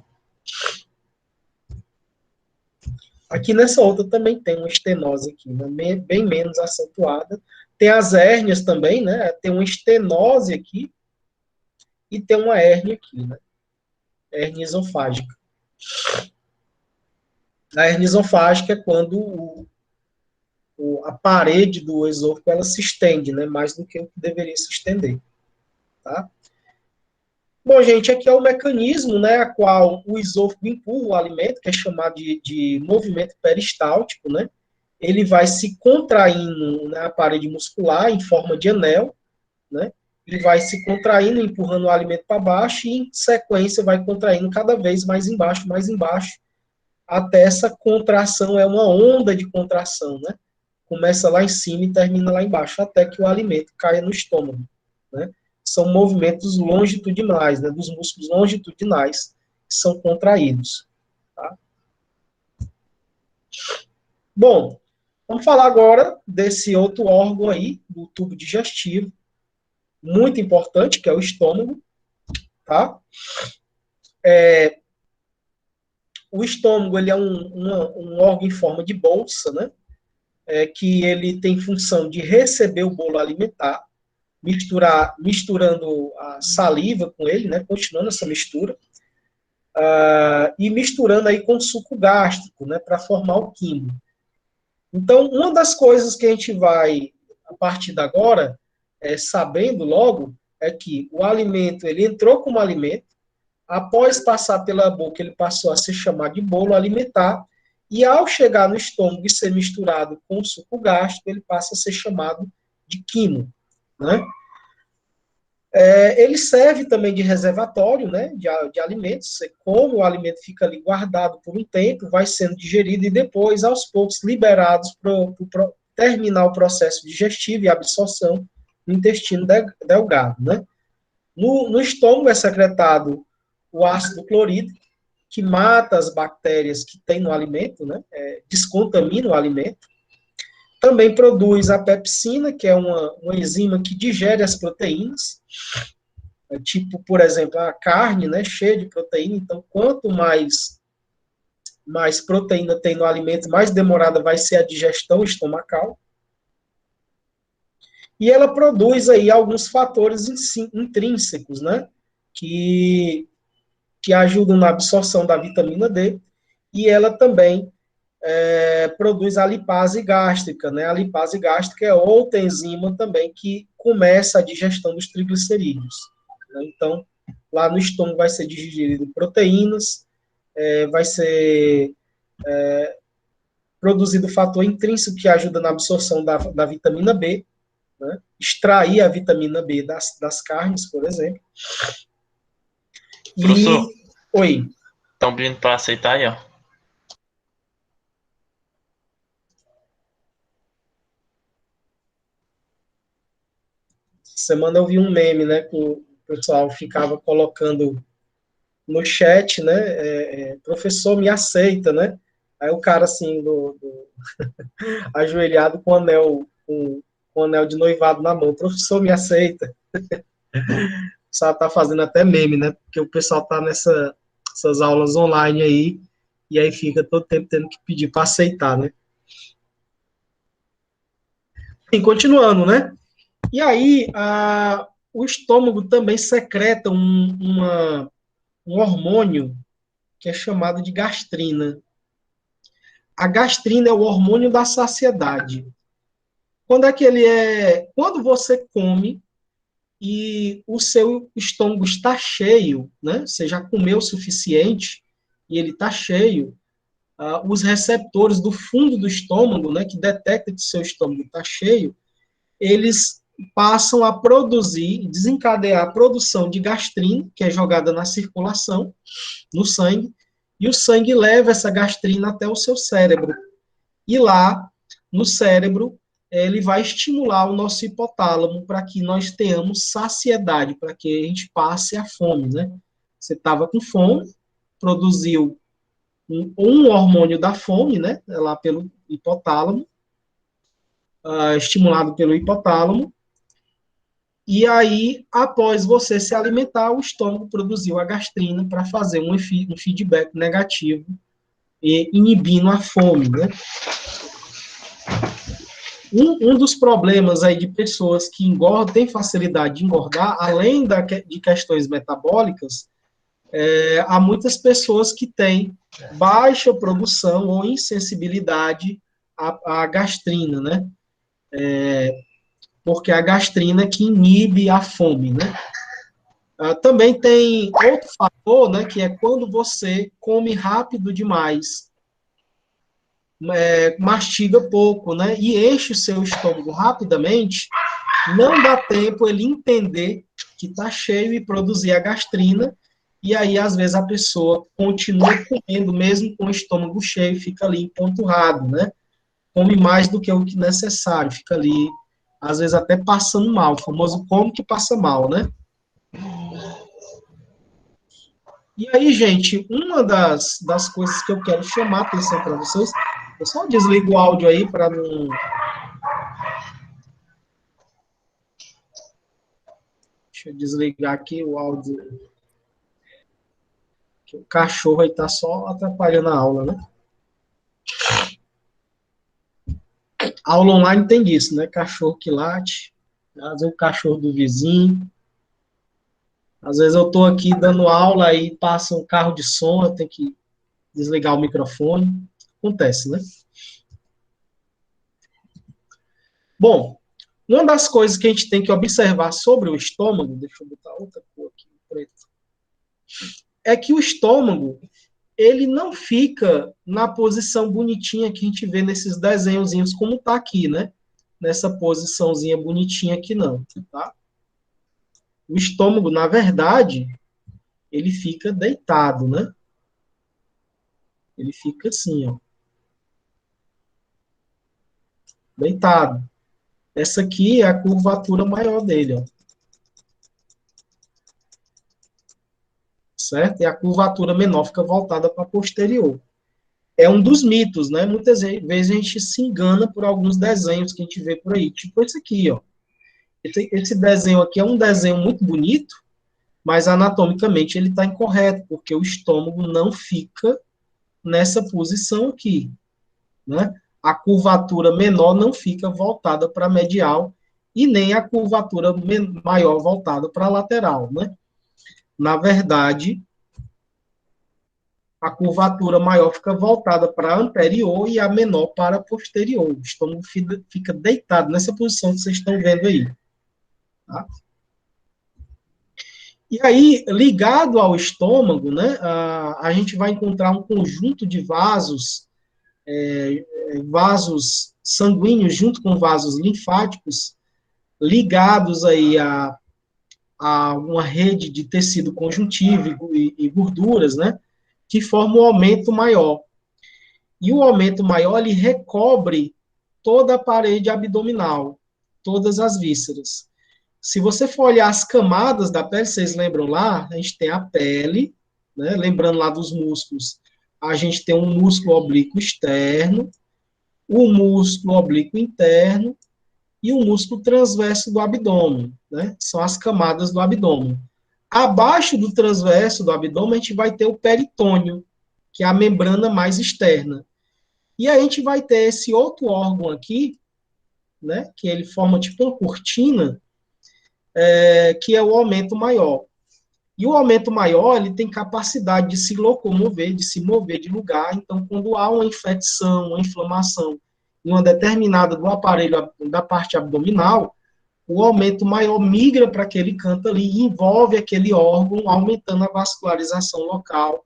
Aqui nessa outra também tem uma estenose aqui, né? Bem menos acentuada. Tem as hérnias também, né? Tem uma estenose aqui e tem uma hérnia aqui, né? Hérnia esofágica. A hérnia esofágica é quando a parede do esôfago ela se estende, né? Mais do que o que deveria se estender. Tá? Bom, gente, aqui é o mecanismo, né, a qual o esôfago empurra o alimento, que é chamado de movimento peristáltico, né? Ele vai se contraindo na parede muscular em forma de anel, né? ele vai se contraindo, empurrando o alimento para baixo, e em sequência vai contraindo cada vez mais embaixo, até essa contração, é uma onda de contração, né? Começa lá em cima e termina lá embaixo, até que o alimento caia no estômago, né? São movimentos longitudinais, né? Dos músculos longitudinais que são contraídos, tá? Bom, vamos falar agora desse outro órgão aí, do tubo digestivo, muito importante, que é o estômago, tá? O estômago, ele é um órgão em forma de bolsa, né? Que ele tem função de receber o bolo alimentar, misturando a saliva com ele, né? Continuando essa mistura, e misturando aí com o suco gástrico, né? Para formar o quimo. Então, uma das coisas que a gente vai, a partir de agora, sabendo logo, é que o alimento, ele entrou como alimento, após passar pela boca, ele passou a ser chamado de bolo alimentar, e ao chegar no estômago e ser misturado com o suco gástrico, ele passa a ser chamado de quimo, né? Ele serve também de reservatório, né, de alimentos. Você come, o alimento fica ali guardado por um tempo, vai sendo digerido e depois, aos poucos, liberados para terminar o processo digestivo e absorção no intestino delgado, né? No estômago é secretado o ácido clorídrico, que mata as bactérias que tem no alimento, né? Descontamina o alimento. Também produz a pepsina, que é uma enzima que digere as proteínas, tipo, por exemplo, a carne, né, cheia de proteína. Então, quanto mais proteína tem no alimento, mais demorada vai ser a digestão estomacal. E ela produz aí alguns fatores intrínsecos, né, que ajudam na absorção da vitamina D, e ela também produz a lipase gástrica, né? A lipase gástrica é outra enzima também que começa a digestão dos triglicerídeos, né? Então, lá no estômago vai ser digerido proteínas, vai ser produzido fator intrínseco que ajuda na absorção da vitamina B, né? Extrair a vitamina B das carnes, por exemplo. Professor, Oi. estão pedindo para aceitar aí, ó. Semana eu vi um meme, né, que o pessoal ficava colocando no chat, né, professor, me aceita, né? Aí o cara, assim, ajoelhado com o anel de noivado na mão, professor, me aceita. O pessoal tá fazendo até meme, né? Porque o pessoal tá nessas aulas online aí, e aí fica todo tempo tendo que pedir para aceitar, né? E continuando, né? E aí, o estômago também secreta um hormônio que é chamado de gastrina. A gastrina é o hormônio da saciedade. Quando é que ele é? Quando você come e o seu estômago está cheio, né? Você já comeu o suficiente e ele está cheio, os receptores do fundo do estômago, né, que detecta que o seu estômago está cheio, eles passam a produzir, desencadear a produção de gastrina, que é jogada na circulação, no sangue, e o sangue leva essa gastrina até o seu cérebro. E lá, no cérebro, ele vai estimular o nosso hipotálamo para que nós tenhamos saciedade, para que a gente passe a fome, né? Você estava com fome, produziu um hormônio da fome, né? Lá pelo hipotálamo, estimulado pelo hipotálamo, e aí, após você se alimentar, o estômago produziu a gastrina para fazer um feedback negativo, e inibindo a fome, né? Um dos problemas aí de pessoas que engordam, tem facilidade de engordar, além de questões metabólicas, há muitas pessoas que têm baixa produção ou insensibilidade à gastrina, né? Porque a gastrina que inibe a fome, né? Também tem outro fator, né, que é quando você come rápido demais, mastiga pouco, né, e enche o seu estômago rapidamente, não dá tempo ele entender que está cheio e produzir a gastrina, e aí, às vezes, a pessoa continua comendo, mesmo com o estômago cheio, fica ali empanturrado, né? Come mais do que o que necessário, fica ali, às vezes, até passando mal, o famoso come que passa mal, né? E aí, gente, uma das coisas que eu quero chamar a atenção para vocês, eu só desligo o áudio aí para não... Deixa eu desligar aqui o áudio. O cachorro aí tá só atrapalhando a aula, né? Aula online tem disso, né? Cachorro que late, às vezes o cachorro do vizinho. Às vezes eu tô aqui dando aula, aí passa um carro de som, eu tenho que desligar o microfone. Acontece, né? Bom, uma das coisas que a gente tem que observar sobre o estômago, deixa eu botar outra cor aqui, preto, é que o estômago, ele não fica na posição bonitinha que a gente vê nesses desenhozinhos, como tá aqui, né? Nessa posiçãozinha bonitinha aqui, não, tá? O estômago, na verdade, ele fica deitado, né? Ele fica assim, ó. Deitado. Essa aqui é a curvatura maior dele, ó. Certo? E a curvatura menor fica voltada para a posterior. É um dos mitos, né? Muitas vezes a gente se engana por alguns desenhos que a gente vê por aí. Tipo esse aqui, ó. Esse desenho aqui é um desenho muito bonito, mas anatomicamente ele está incorreto, porque o estômago não fica nessa posição aqui, né? A curvatura menor não fica voltada para a medial e nem a curvatura maior voltada para a lateral, né? Na verdade, a curvatura maior fica voltada para a anterior e a menor para a posterior. O estômago fica deitado nessa posição que vocês estão vendo aí. Tá? E aí, ligado ao estômago, né, a gente vai encontrar um conjunto de vasos, vasos sanguíneos junto com vasos linfáticos, ligados aí a uma rede de tecido conjuntivo e gorduras, né, que formam um aumento maior. E o aumento maior, ele recobre toda a parede abdominal, todas as vísceras. Se você for olhar as camadas da pele, vocês lembram lá? A gente tem a pele, né? Lembrando lá dos músculos, a gente tem um músculo oblíquo externo, o músculo oblíquo interno e o músculo transverso do abdômen, né? São as camadas do abdômen. Abaixo do transverso do abdômen, a gente vai ter o peritônio, que é a membrana mais externa. E a gente vai ter esse outro órgão aqui, né? Que ele forma tipo uma cortina, que é o aumento maior. E o aumento maior, ele tem capacidade de se locomover, de se mover de lugar. Então, quando há uma infecção, uma inflamação em uma determinada do aparelho da parte abdominal, o aumento maior migra para aquele canto ali e envolve aquele órgão, aumentando a vascularização local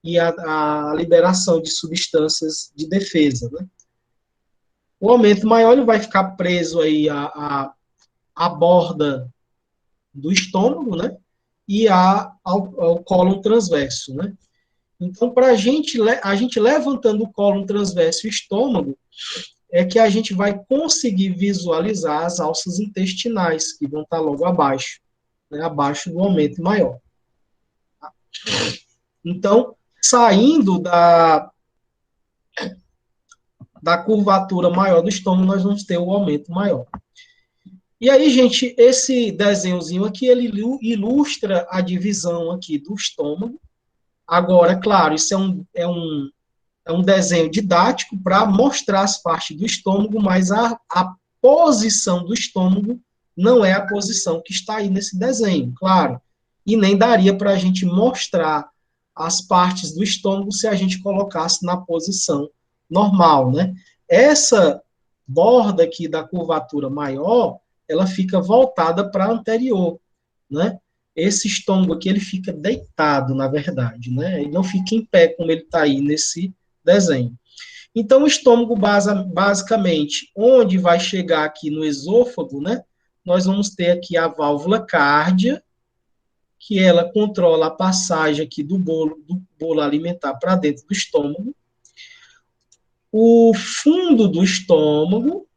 e a liberação de substâncias de defesa, né? O aumento maior, ele vai ficar preso aí à borda do estômago, né? E ao cólon transverso, né? Então, para a gente levantando o cólon transverso e o estômago, é que a gente vai conseguir visualizar as alças intestinais, que vão estar logo abaixo, né? Abaixo do aumento maior. Então, saindo da curvatura maior do estômago, nós vamos ter o aumento maior. E aí, gente, esse desenhozinho aqui, ele ilustra a divisão aqui do estômago. Agora, claro, isso é um desenho didático para mostrar as partes do estômago, mas a posição do estômago não é a posição que está aí nesse desenho, claro. E nem daria para a gente mostrar as partes do estômago se a gente colocasse na posição normal, né? Essa borda aqui da curvatura maior, ela fica voltada para a anterior, né? Esse estômago aqui, ele fica deitado, na verdade, né? Ele não fica em pé, como ele está aí nesse desenho. Então, o estômago, basicamente, onde vai chegar aqui no esôfago, né? nós vamos ter aqui a válvula cárdia, que ela controla a passagem aqui do bolo alimentar para dentro do estômago. O fundo do estômago,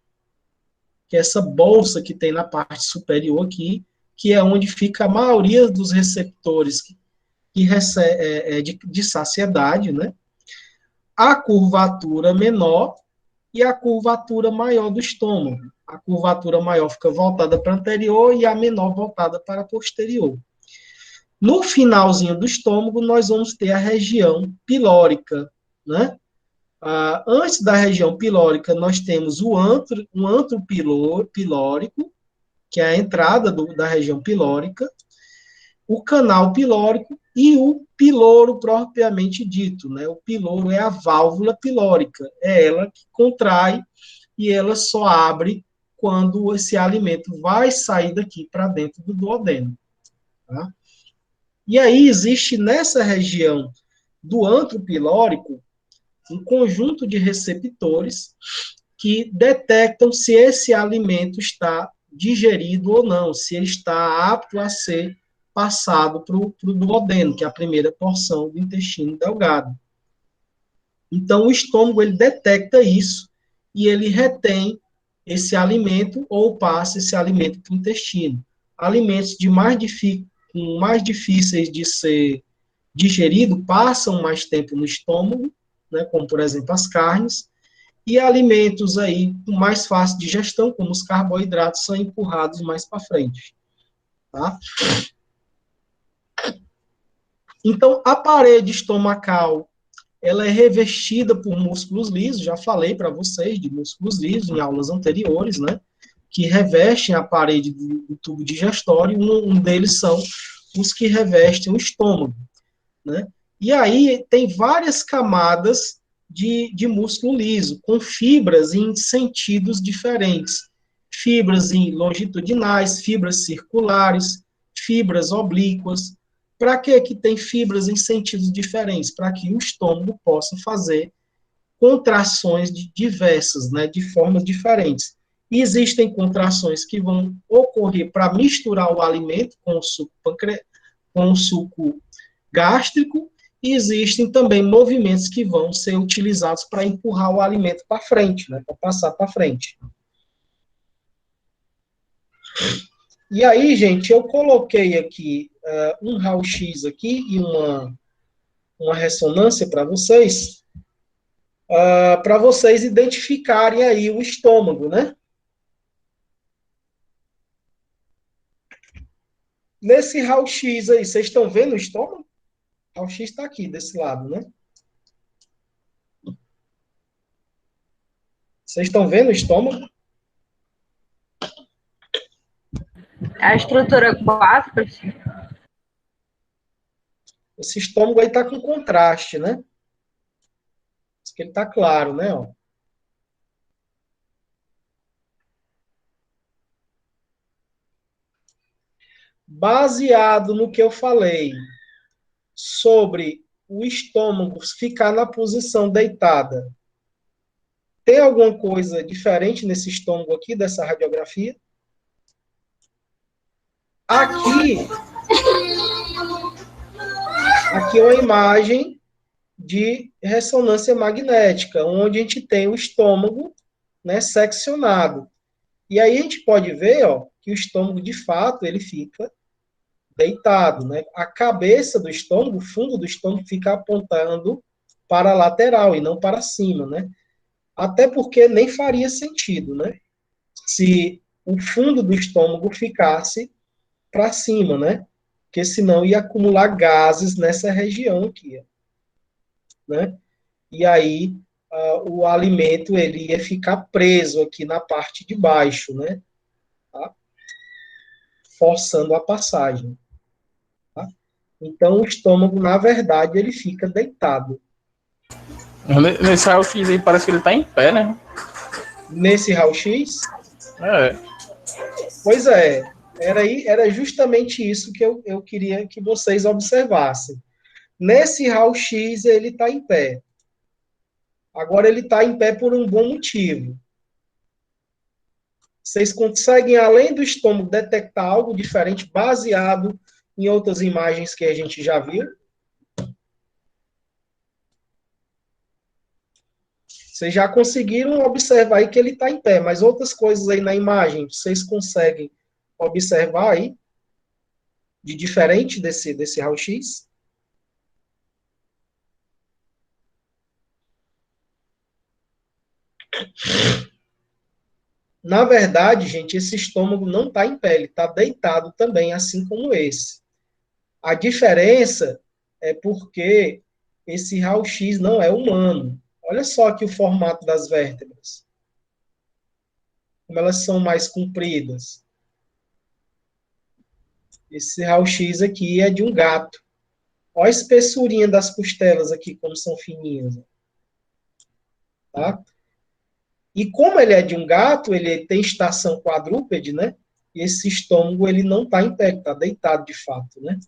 que é essa bolsa que tem na parte superior aqui, que é onde fica a maioria dos receptores de saciedade, né? A curvatura menor e a curvatura maior do estômago. A curvatura maior fica voltada para anterior e a menor voltada para posterior. No finalzinho do estômago, nós vamos ter a região pilórica, né? Antes da região pilórica, nós temos um antro pilórico, que é a entrada da região pilórica, o canal pilórico e o piloro propriamente dito, né? O piloro é a válvula pilórica, é ela que contrai e ela só abre quando esse alimento vai sair daqui para dentro do duodeno, tá? E aí existe nessa região do antro pilórico um conjunto de receptores que detectam se esse alimento está digerido ou não, se ele está apto a ser passado para o duodeno, que é a primeira porção do intestino delgado. Então, o estômago, ele detecta isso e ele retém esse alimento ou passa esse alimento para o intestino. Alimentos mais difíceis de ser digerido passam mais tempo no estômago, né, como, por exemplo, as carnes, e alimentos aí com mais fácil digestão, como os carboidratos, são empurrados mais para frente. Tá? Então, a parede estomacal, ela é revestida por músculos lisos, já falei para vocês de músculos lisos em aulas anteriores, né, que revestem a parede do tubo digestório, um deles são os que revestem o estômago, né. E aí tem várias camadas de músculo liso, com fibras em sentidos diferentes. Fibras longitudinais, fibras circulares, fibras oblíquas. Para que tem fibras em sentidos diferentes? Para que o estômago possa fazer contrações diversas, né, de formas diferentes. E existem contrações que vão ocorrer para misturar o alimento com o suco gástrico, e existem também movimentos que vão ser utilizados para empurrar o alimento para frente, né, para passar para frente. E aí, gente, eu coloquei aqui um raio-x aqui e uma ressonância para vocês identificarem aí o estômago, né? Nesse raio-x aí, vocês estão vendo o estômago? O raio-x está aqui, desse lado, né? Vocês estão vendo o estômago? A estrutura básica. Esse estômago aí está com contraste, né? Isso que ele está claro, né? Ó. Baseado no que eu falei sobre o estômago ficar na posição deitada, tem alguma coisa diferente nesse estômago aqui, dessa radiografia? Aqui é uma imagem de ressonância magnética, onde a gente tem o estômago, né, seccionado. E aí a gente pode ver, ó, que o estômago, de fato, ele fica deitado, né? A cabeça do estômago, o fundo do estômago, fica apontando para a lateral e não para cima, né? Até porque nem faria sentido, né? Se o fundo do estômago ficasse para cima, né? Porque senão ia acumular gases nessa região aqui, né? E aí o alimento ele ia ficar preso aqui na parte de baixo, né? Tá? Forçando a passagem. Tá? Então o estômago, na verdade, ele fica deitado. Nesse raio-x aí parece que ele tá em pé, né? Nesse raio-x? É. Pois é. Era justamente isso que eu queria que vocês observassem. Nesse raio-x, ele está em pé. Agora, ele está em pé por um bom motivo. Vocês conseguem, além do estômago, detectar algo diferente baseado em outras imagens que a gente já viu? Vocês já conseguiram observar aí que ele está em pé, mas outras coisas aí na imagem, vocês conseguem observar aí de diferente desse raio-x? Na verdade, gente, esse estômago não está em pé, ele está deitado também, assim como esse. A diferença é porque esse raio-x não é humano. Olha só aqui o formato das vértebras. Como elas são mais compridas. Esse raio-x aqui é de um gato. Olha a espessurinha das costelas aqui, como são fininhas. Tá? E como ele é de um gato, ele tem estação quadrúpede, né? E esse estômago, ele não está em pé, está deitado de fato, né?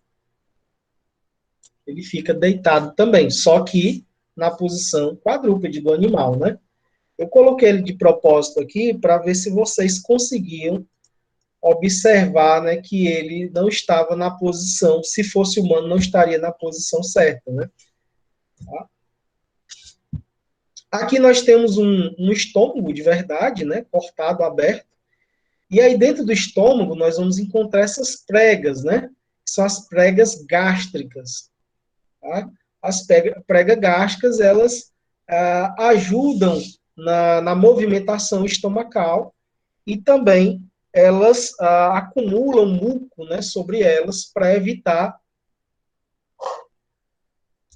Ele fica deitado também, só que na posição quadrúpede do animal, né? Eu coloquei ele de propósito aqui para ver se vocês conseguiam observar, né, que ele não estava na posição, se fosse humano, não estaria na posição certa, né? Tá? Aqui nós temos um estômago de verdade, né, cortado, aberto, e aí dentro do estômago nós vamos encontrar essas pregas, né, que são as pregas gástricas. Tá? As pregas gástricas, elas ajudam na movimentação estomacal e também elas acumulam muco, né, sobre elas para evitar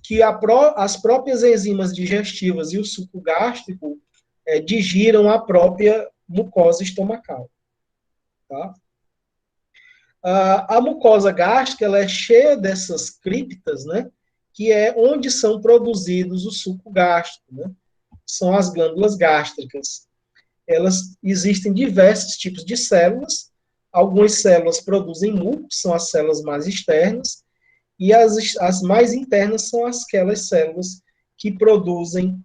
que as próprias enzimas digestivas e o suco gástrico digiram a própria mucosa estomacal. Tá? A mucosa gástrica ela é cheia dessas criptas, né, que é onde são produzidos o suco gástrico, né? São as glândulas gástricas. Elas existem diversos tipos de células. Algumas células produzem muco, são as células mais externas, e as mais internas são aquelas células que produzem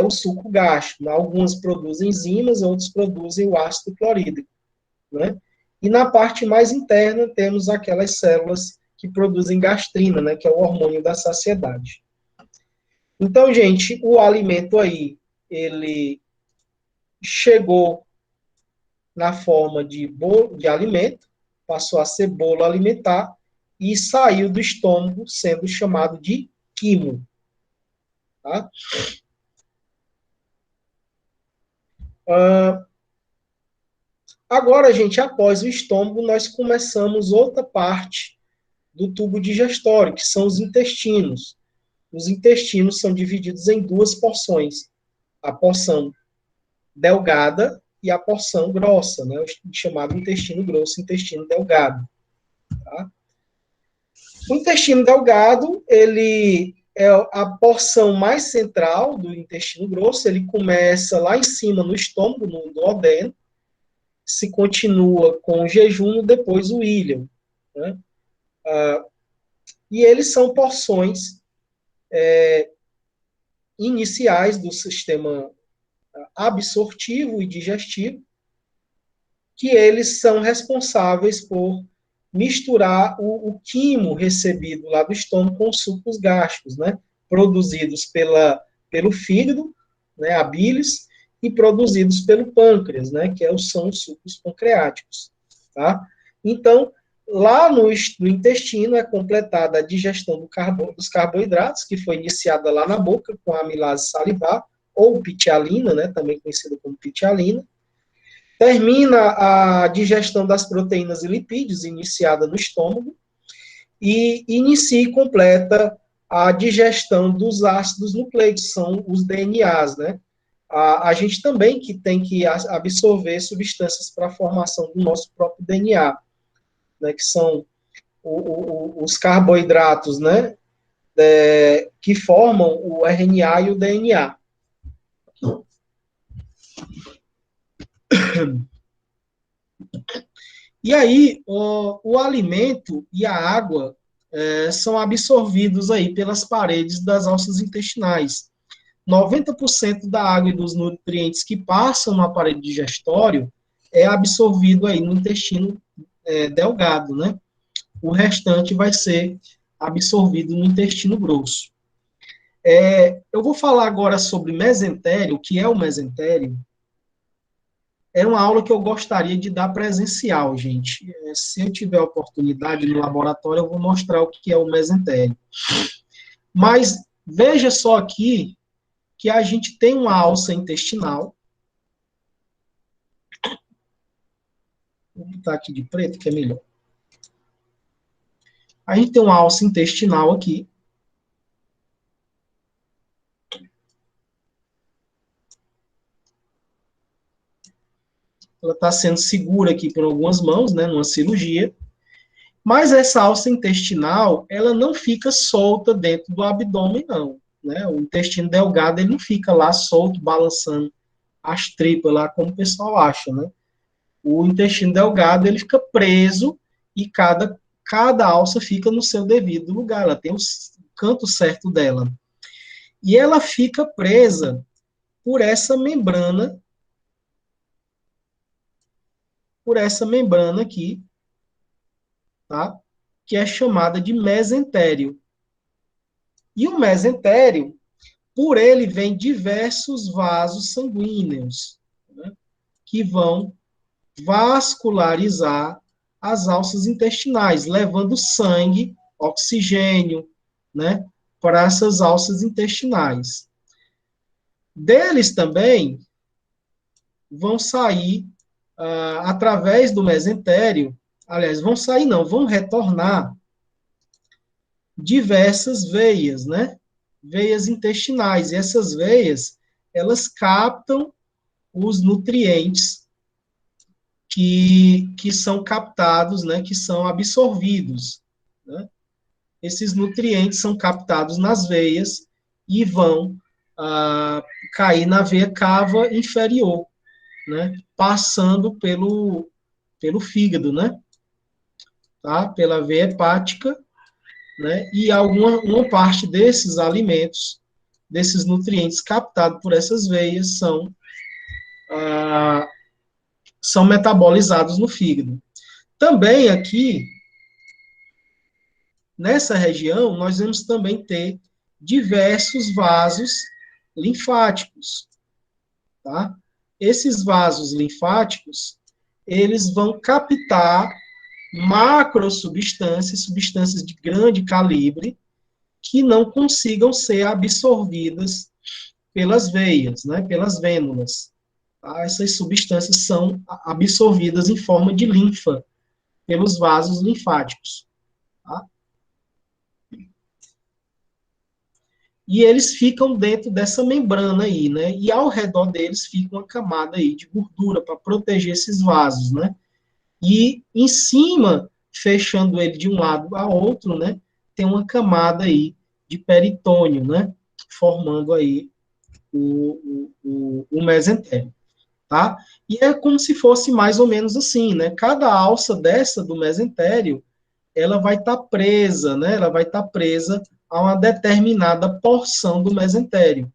o suco gástrico. Algumas produzem enzimas, outras produzem o ácido clorídrico, né? E na parte mais interna temos aquelas células que produzem gastrina, né, que é o hormônio da saciedade. Então, gente, o alimento aí, ele chegou na forma de bolo de alimento, passou a ser bolo alimentar e saiu do estômago sendo chamado de quimo. Tá? Agora, gente, após o estômago, nós começamos outra parte do tubo digestório, que são os intestinos. Os intestinos são divididos em duas porções. A porção delgada e a porção grossa, né? O chamado intestino grosso, intestino delgado. Tá? O intestino delgado, ele é a porção mais central do intestino grosso, ele começa lá em cima no estômago, no duodeno, se continua com o jejum, depois o íleo. Né? E eles são porções iniciais do sistema absortivo e digestivo, que eles são responsáveis por misturar o quimo recebido lá do estômago com os sucos gástricos, né, produzidos pelo fígado, né, a bilis, e produzidos pelo pâncreas, né, que são os sucos pancreáticos. Tá? Então, lá no intestino é completada a digestão dos carboidratos, que foi iniciada lá na boca com a amilase salivar, ou pitialina, né, também conhecida como pitialina. Termina a digestão das proteínas e lipídios, iniciada no estômago, e inicia e completa a digestão dos ácidos nucleicos, são os DNAs, né? A gente também que tem que absorver substâncias para a formação do nosso próprio DNA, né, que são os carboidratos, né, que formam o RNA e o DNA. E aí, o alimento e a água são absorvidos aí pelas paredes das alças intestinais. 90% da água e dos nutrientes que passam no aparelho digestório, é absorvido aí no intestino delgado, né? O restante vai ser absorvido no intestino grosso. Eu vou falar agora sobre mesentério. O que é o mesentério? É uma aula que eu gostaria de dar presencial, gente. Se eu tiver oportunidade no laboratório, eu vou mostrar o que é o mesentério. Mas veja só aqui que a gente tem uma alça intestinal. Vou botar aqui de preto, que é melhor. A gente tem uma alça intestinal aqui. Ela está sendo segura aqui por algumas mãos, né, numa cirurgia. Mas essa alça intestinal, ela não fica solta dentro do abdômen, não. Né? O intestino delgado, ele não fica lá solto, balançando as tripas lá, como o pessoal acha, né? O intestino delgado, ele fica preso e cada alça fica no seu devido lugar. Ela tem o canto certo dela. E ela fica presa por essa membrana aqui, tá? Que é chamada de mesentério. E o mesentério, por ele vem diversos vasos sanguíneos, né, que vão vascularizar as alças intestinais, levando sangue, oxigênio, né, para essas alças intestinais. Deles também vão sair, através do mesentério, aliás, vão retornar diversas veias, né? Veias intestinais. E essas veias, elas captam os nutrientes que são captados, né? Que são absorvidos, né? Esses nutrientes são captados nas veias e vão cair na veia cava inferior, né? Passando pelo fígado, né? Tá? Pela veia hepática, né? E uma parte desses alimentos, desses nutrientes captados por essas veias são metabolizados no fígado. Também aqui, nessa região, nós vamos também ter diversos vasos linfáticos, tá? Esses vasos linfáticos, eles vão captar macrosubstâncias, substâncias de grande calibre, que não consigam ser absorvidas pelas veias, né, pelas vênulas. Tá? Essas substâncias são absorvidas em forma de linfa pelos vasos linfáticos. Tá? E eles ficam dentro dessa membrana aí, né? E ao redor deles fica uma camada aí de gordura para proteger esses vasos, né? E em cima, fechando ele de um lado a outro, né, tem uma camada aí de peritônio, né, formando aí o mesentério, tá? E é como se fosse mais ou menos assim, né? Cada alça dessa do mesentério, ela vai estar presa, né? Ela vai estar presa a uma determinada porção do mesentério.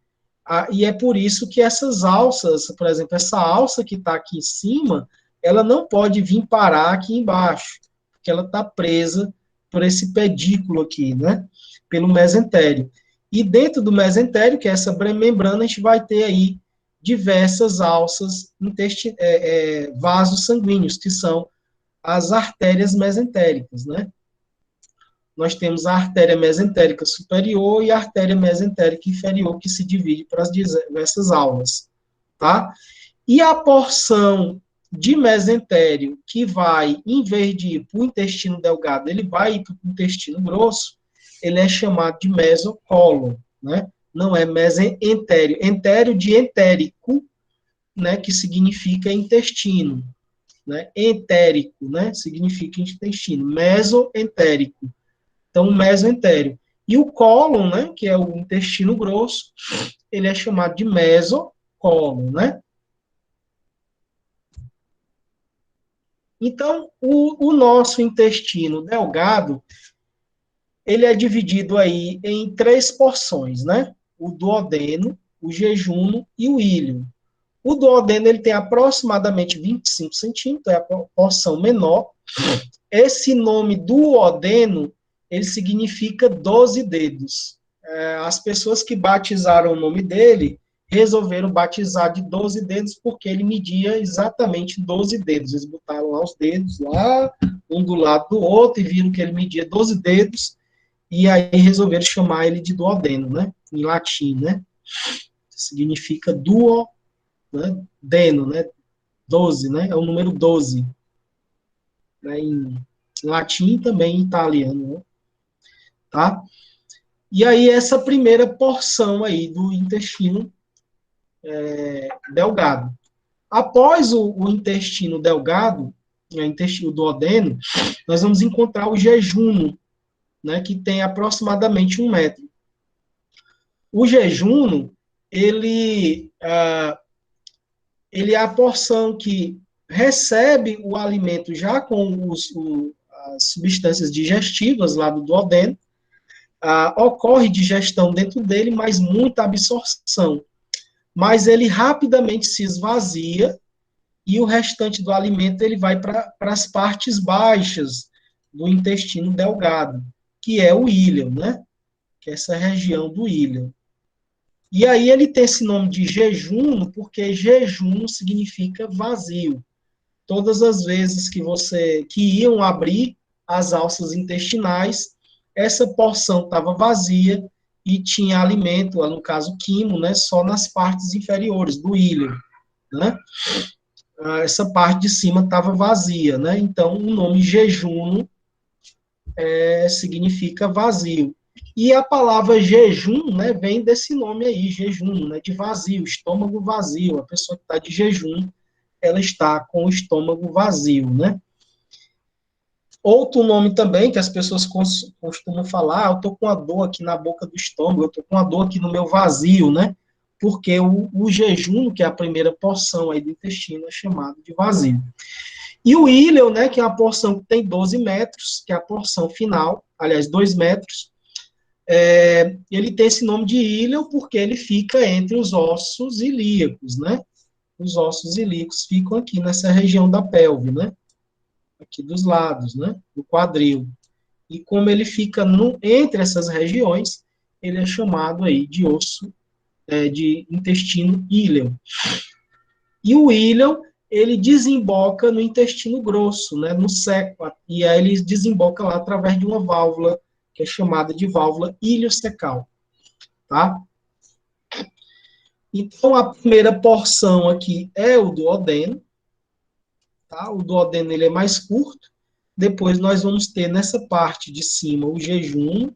E é por isso que essas alças, por exemplo, essa alça que está aqui em cima, ela não pode vir parar aqui embaixo, porque ela está presa por esse pedículo aqui, né? Pelo mesentério. E dentro do mesentério, que é essa membrana, a gente vai ter aí diversas alças, vasos sanguíneos, que são as artérias mesentéricas, né? Nós temos a artéria mesentérica superior e a artéria mesentérica inferior, que se divide para as diversas aulas, tá? E a porção de mesentério que vai, em vez de ir para o intestino delgado, ele vai ir para o intestino grosso, ele é chamado de mesocólon, né? Não é mesentério. Entério de entérico, né? Que significa intestino, né? Entérico, né? Significa intestino. Mesoentérico. Então, mesentério. E o cólon, né? Que é o intestino grosso, ele é chamado de mesocólon, né? Então, o nosso intestino delgado, ele é dividido aí em 3 porções, né? O duodeno, o jejum e o íleo. O duodeno ele tem aproximadamente 25 centímetros, é a porção menor. Esse nome duodeno, ele significa 12 dedos. As pessoas que batizaram o nome dele resolveram batizar de 12 dedos porque ele media exatamente 12 dedos. Eles botaram lá os dedos, lá, um do lado do outro, e viram que ele media 12 dedos, e aí resolveram chamar ele de duodeno, né? Em latim, né? Significa duo, né? Deno, né? 12, né? É o número 12. Né? Em latim também em italiano, né? Tá? E aí essa primeira porção aí do intestino delgado. Após o intestino delgado, o intestino duodeno, nós vamos encontrar o jejuno, né, que tem aproximadamente 1 metro. O jejuno, ele é a porção que recebe o alimento já com as substâncias digestivas lá do duodeno, ocorre digestão dentro dele, mas muita absorção. Mas ele rapidamente se esvazia e o restante do alimento ele vai para as partes baixas do intestino delgado, que é o íleo, né? Que é essa região do íleo. E aí ele tem esse nome de jejuno, porque jejuno significa vazio. Todas as vezes que iam abrir as alças intestinais, essa porção estava vazia e tinha alimento, no caso quimo, né, só nas partes inferiores do íleo, né? Essa parte de cima estava vazia, né? Então o nome jejuno significa vazio. E a palavra jejum, né, vem desse nome aí, jejum, né, de vazio, estômago vazio. A pessoa que está de jejum, ela está com o estômago vazio, né? Outro nome também que as pessoas costumam falar, eu estou com uma dor aqui na boca do estômago, eu estou com uma dor aqui no meu vazio, né? Porque o jejum, que é a primeira porção aí do intestino, é chamado de vazio. E o íleo, né, que é a porção que tem 12 metros, que é a porção final, aliás, 2 metros, ele tem esse nome de íleo porque ele fica entre os ossos ilíacos, né? Os ossos ilíacos ficam aqui nessa região da pelve, né? Aqui dos lados, né? Do quadril. E como ele fica entre essas regiões, ele é chamado aí de osso, de intestino íleo. E o íleo, ele desemboca no intestino grosso, né? No seco, e aí ele desemboca lá através de uma válvula, que é chamada de válvula iliocecal, tá? Então, a primeira porção aqui é o duodeno, tá? O duodeno ele é mais curto. Depois nós vamos ter nessa parte de cima o jejum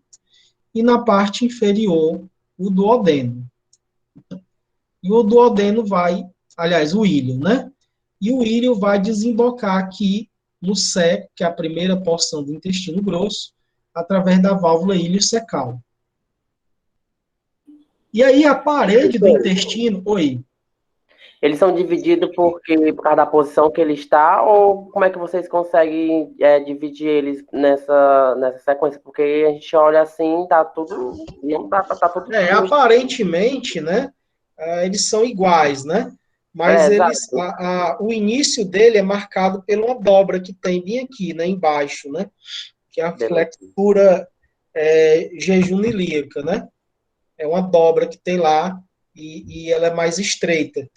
e na parte inferior o duodeno. E o duodeno vai, aliás, o íleo, né? E o íleo vai desembocar aqui no seco, que é a primeira porção do intestino grosso, através da válvula iliocecal. E aí a parede do intestino... Oi. Eles são divididos por causa da posição que ele está, ou como é que vocês conseguem dividir eles nessa sequência? Porque a gente olha assim, tá tudo... Não dá pra tá tudo... Aparentemente, né, eles são iguais, né? Mas o início dele é marcado por uma dobra que tem bem aqui, né, embaixo, né? Que é a flexura jejunilíaca, né? É uma dobra que tem lá e ela é mais estreita.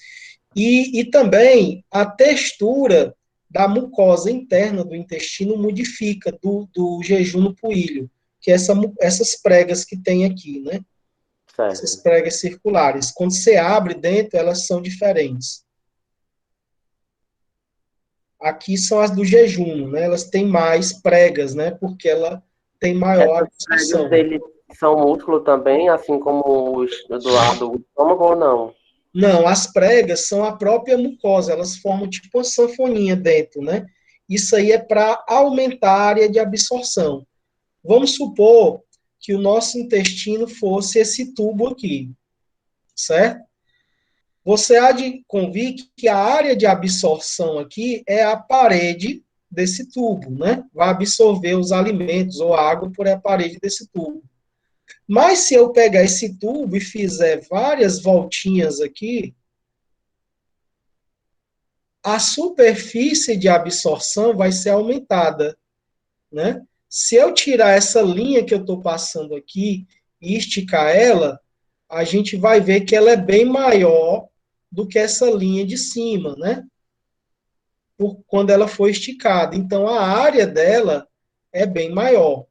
E também a textura da mucosa interna do intestino modifica do jejum para o íleo, que é essas pregas que tem aqui, né? Certo. Essas pregas circulares. Quando você abre dentro, elas são diferentes. Aqui são as do jejum, né? Elas têm mais pregas, né? Porque ela tem maior absorção. Eles são músculo também, assim como do lado do estômago, ou não? Não, as pregas são a própria mucosa, elas formam tipo uma sanfoninha dentro, né? Isso aí é para aumentar a área de absorção. Vamos supor que o nosso intestino fosse esse tubo aqui, certo? Você há de convir que a área de absorção aqui é a parede desse tubo, né? Vai absorver os alimentos ou a água por a parede desse tubo. Mas se eu pegar esse tubo e fizer várias voltinhas aqui, a superfície de absorção vai ser aumentada, né? Se eu tirar essa linha que eu estou passando aqui e esticar ela, a gente vai ver que ela é bem maior do que essa linha de cima, né? Quando ela for esticada. Então, a área dela é bem maior,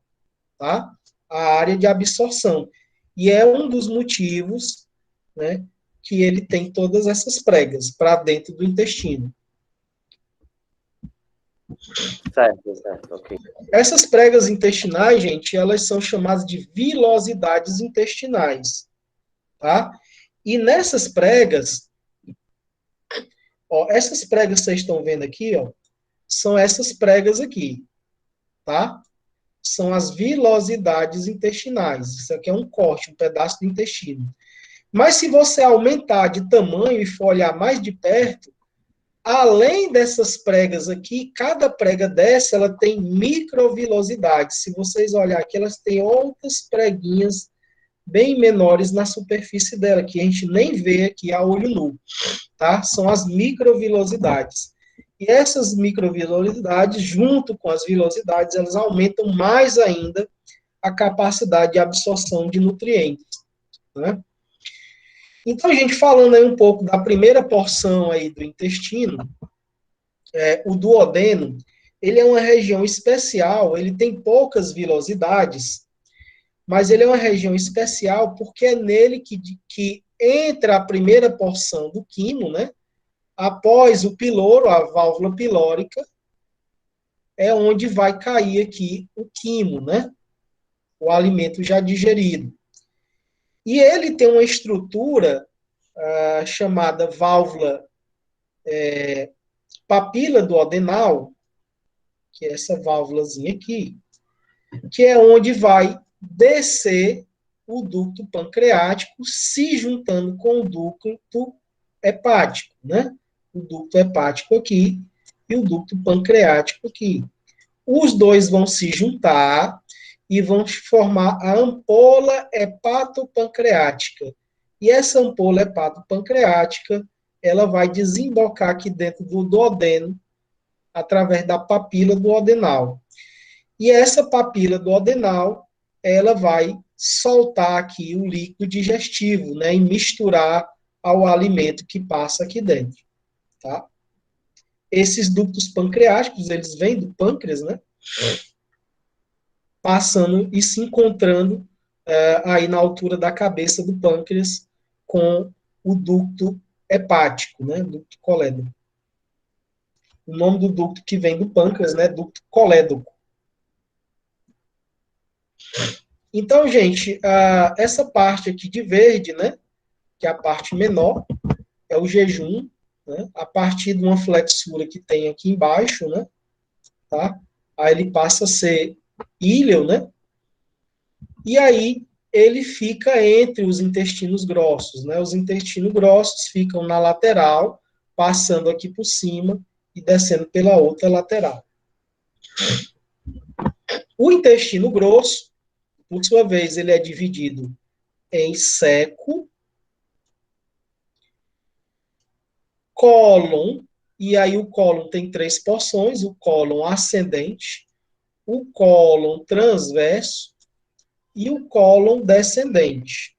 tá? A área de absorção. E é um dos motivos, né, que ele tem todas essas pregas para dentro do intestino. Certo, ok. Essas pregas intestinais, gente, elas são chamadas de vilosidades intestinais, tá? E nessas pregas, ó, essas pregas que vocês estão vendo aqui, ó, são essas pregas aqui, tá? São as vilosidades intestinais. Isso aqui é um corte, um pedaço do intestino. Mas se você aumentar de tamanho e for olhar mais de perto, além dessas pregas aqui, cada prega dessa, ela tem microvilosidades. Se vocês olharem aqui, elas têm outras preguinhas bem menores na superfície dela, que a gente nem vê aqui a olho nu, tá? São as microvilosidades. E essas microvilosidades, junto com as vilosidades, elas aumentam mais ainda a capacidade de absorção de nutrientes, né? Então, gente, falando aí um pouco da primeira porção aí do intestino, o duodeno, ele é uma região especial, ele tem poucas vilosidades, mas ele é uma região especial porque é nele que entra a primeira porção do quimo, né? Após o piloro, a válvula pilórica, é onde vai cair aqui o quimo, né? O alimento já digerido. E ele tem uma estrutura chamada válvula papila duodenal, que é essa válvulazinha aqui, que é onde vai descer o ducto pancreático se juntando com o ducto hepático, né? O ducto hepático aqui e o ducto pancreático aqui. Os dois vão se juntar e vão formar a ampola hepatopancreática. E essa ampola hepatopancreática, ela vai desembocar aqui dentro do duodeno, através da papila duodenal. E essa papila duodenal, ela vai soltar aqui o líquido digestivo, né, e misturar ao alimento que passa aqui dentro, tá? Esses ductos pancreáticos, eles vêm do pâncreas, né? Passando e se encontrando aí na altura da cabeça do pâncreas com o ducto hepático, né? Ducto colédoco. O nome do ducto que vem do pâncreas, né? Ducto colédoco. Então, gente, essa parte aqui de verde, né? Que é a parte menor, é o jejum, né? A partir de uma flexura que tem aqui embaixo, né? Tá? Aí ele passa a ser íleo, né? E aí ele fica entre os intestinos grossos, né? Os intestinos grossos ficam na lateral, passando aqui por cima e descendo pela outra lateral. O intestino grosso, por sua vez, ele é dividido em seco, cólon, e aí o cólon tem 3 porções, o cólon ascendente, o cólon transverso e o cólon descendente.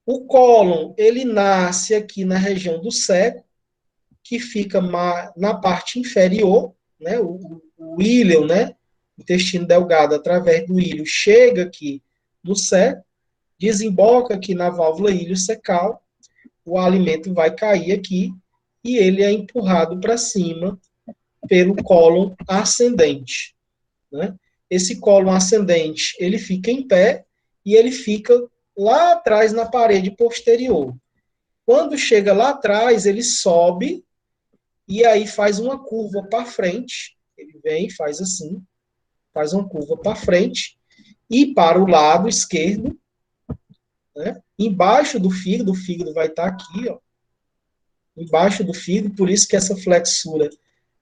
O cólon, ele nasce aqui na região do seco, que fica na parte inferior, né, o íleo, né, intestino delgado, através do íleo, chega aqui no seco, desemboca aqui na válvula iliocecal, o alimento vai cair aqui e ele é empurrado para cima pelo cólon ascendente, né? Esse cólon ascendente, ele fica em pé e ele fica lá atrás na parede posterior. Quando chega lá atrás, ele sobe e aí faz uma curva para frente. Ele vem, faz assim, faz uma curva para frente e para o lado esquerdo, né? Embaixo do fígado, o fígado vai estar aqui, ó, embaixo do fígado, por isso que essa flexura,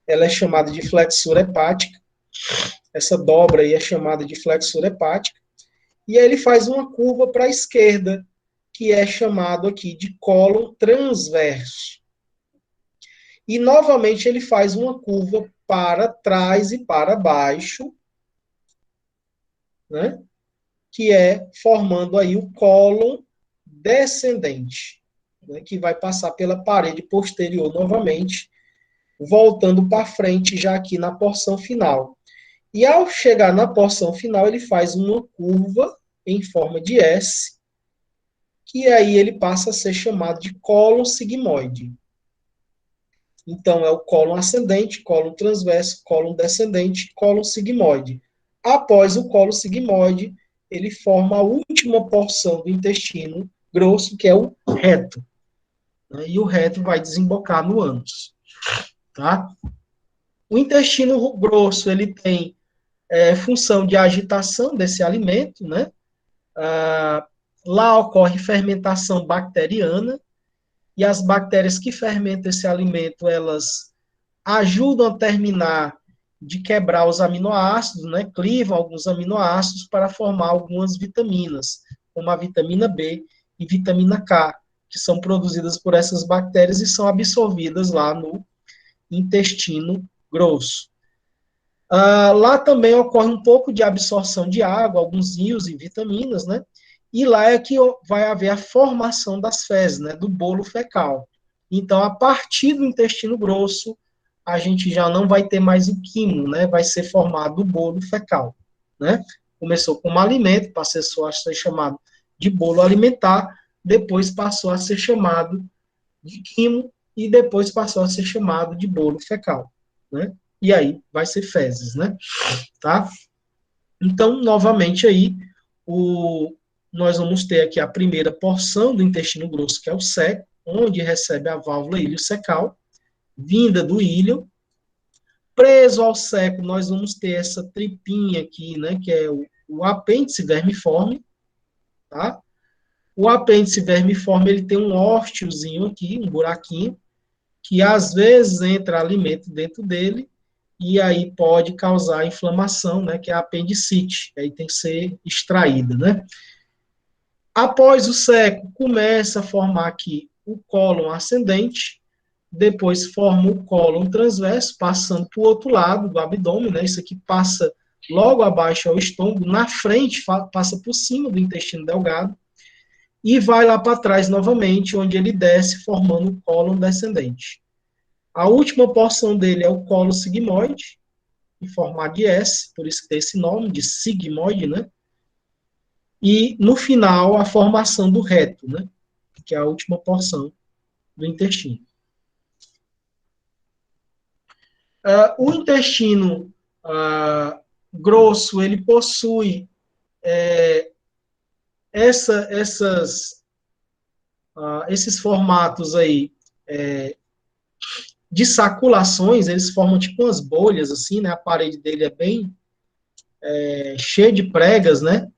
ela é chamada de flexura hepática, essa dobra aí é chamada de flexura hepática, e aí ele faz uma curva para a esquerda, que é chamado aqui de cólon transverso, e novamente ele faz uma curva para trás e para baixo, né? Que é formando aí o cólon descendente, né? Que vai passar pela parede posterior novamente, voltando para frente já aqui na porção final. E ao chegar na porção final, ele faz uma curva em forma de S, que aí ele passa a ser chamado de cólon sigmoide. Então, é o cólon ascendente, cólon transverso, cólon descendente, cólon sigmoide. Após o cólon sigmoide, ele forma a última porção do intestino grosso, que é o reto. Né? E o reto vai desembocar no ânus. Tá? O intestino grosso, ele tem função de agitação desse alimento, né? Lá ocorre fermentação bacteriana, e as bactérias que fermentam esse alimento, elas ajudam a terminar de quebrar os aminoácidos, né? Clivam alguns aminoácidos para formar algumas vitaminas, como a vitamina B e vitamina K, que são produzidas por essas bactérias e são absorvidas lá no intestino grosso. Lá também ocorre um pouco de absorção de água, alguns rios e vitaminas, né? E lá é que vai haver a formação das fezes, né? Do bolo fecal. Então, a partir do intestino grosso, a gente já não vai ter mais o quimo, né? Vai ser formado o bolo fecal, né? Começou como alimento, passou a ser chamado de bolo alimentar, depois passou a ser chamado de quimo e depois passou a ser chamado de bolo fecal, né? E aí vai ser fezes, né? Tá? Então, novamente aí, nós vamos ter aqui a primeira porção do intestino grosso, que é o seco, onde recebe a válvula iliocecal, vinda do íleo. Preso ao seco, nós vamos ter essa tripinha aqui, né, que é o apêndice vermiforme, tá? O apêndice vermiforme, ele tem um ósteozinho aqui, um buraquinho, que às vezes entra alimento dentro dele, e aí pode causar inflamação, né, que é a apendicite, aí tem que ser extraída, né. Após o seco, começa a formar aqui o cólon ascendente, depois forma o cólon transverso, passando para o outro lado do abdômen, né, isso aqui passa logo abaixo ao estômago, na frente passa por cima do intestino delgado, e vai lá para trás novamente, onde ele desce, formando o cólon descendente. A última porção dele é o cólon sigmoide, em formato de S, por isso que tem esse nome de sigmoide, né? E, no final, a formação do reto, né? Que é a última porção do intestino. O intestino grosso, ele possui esses formatos aí de saculações, eles formam tipo umas bolhas, assim, né? A parede dele é bem cheia de pregas, né?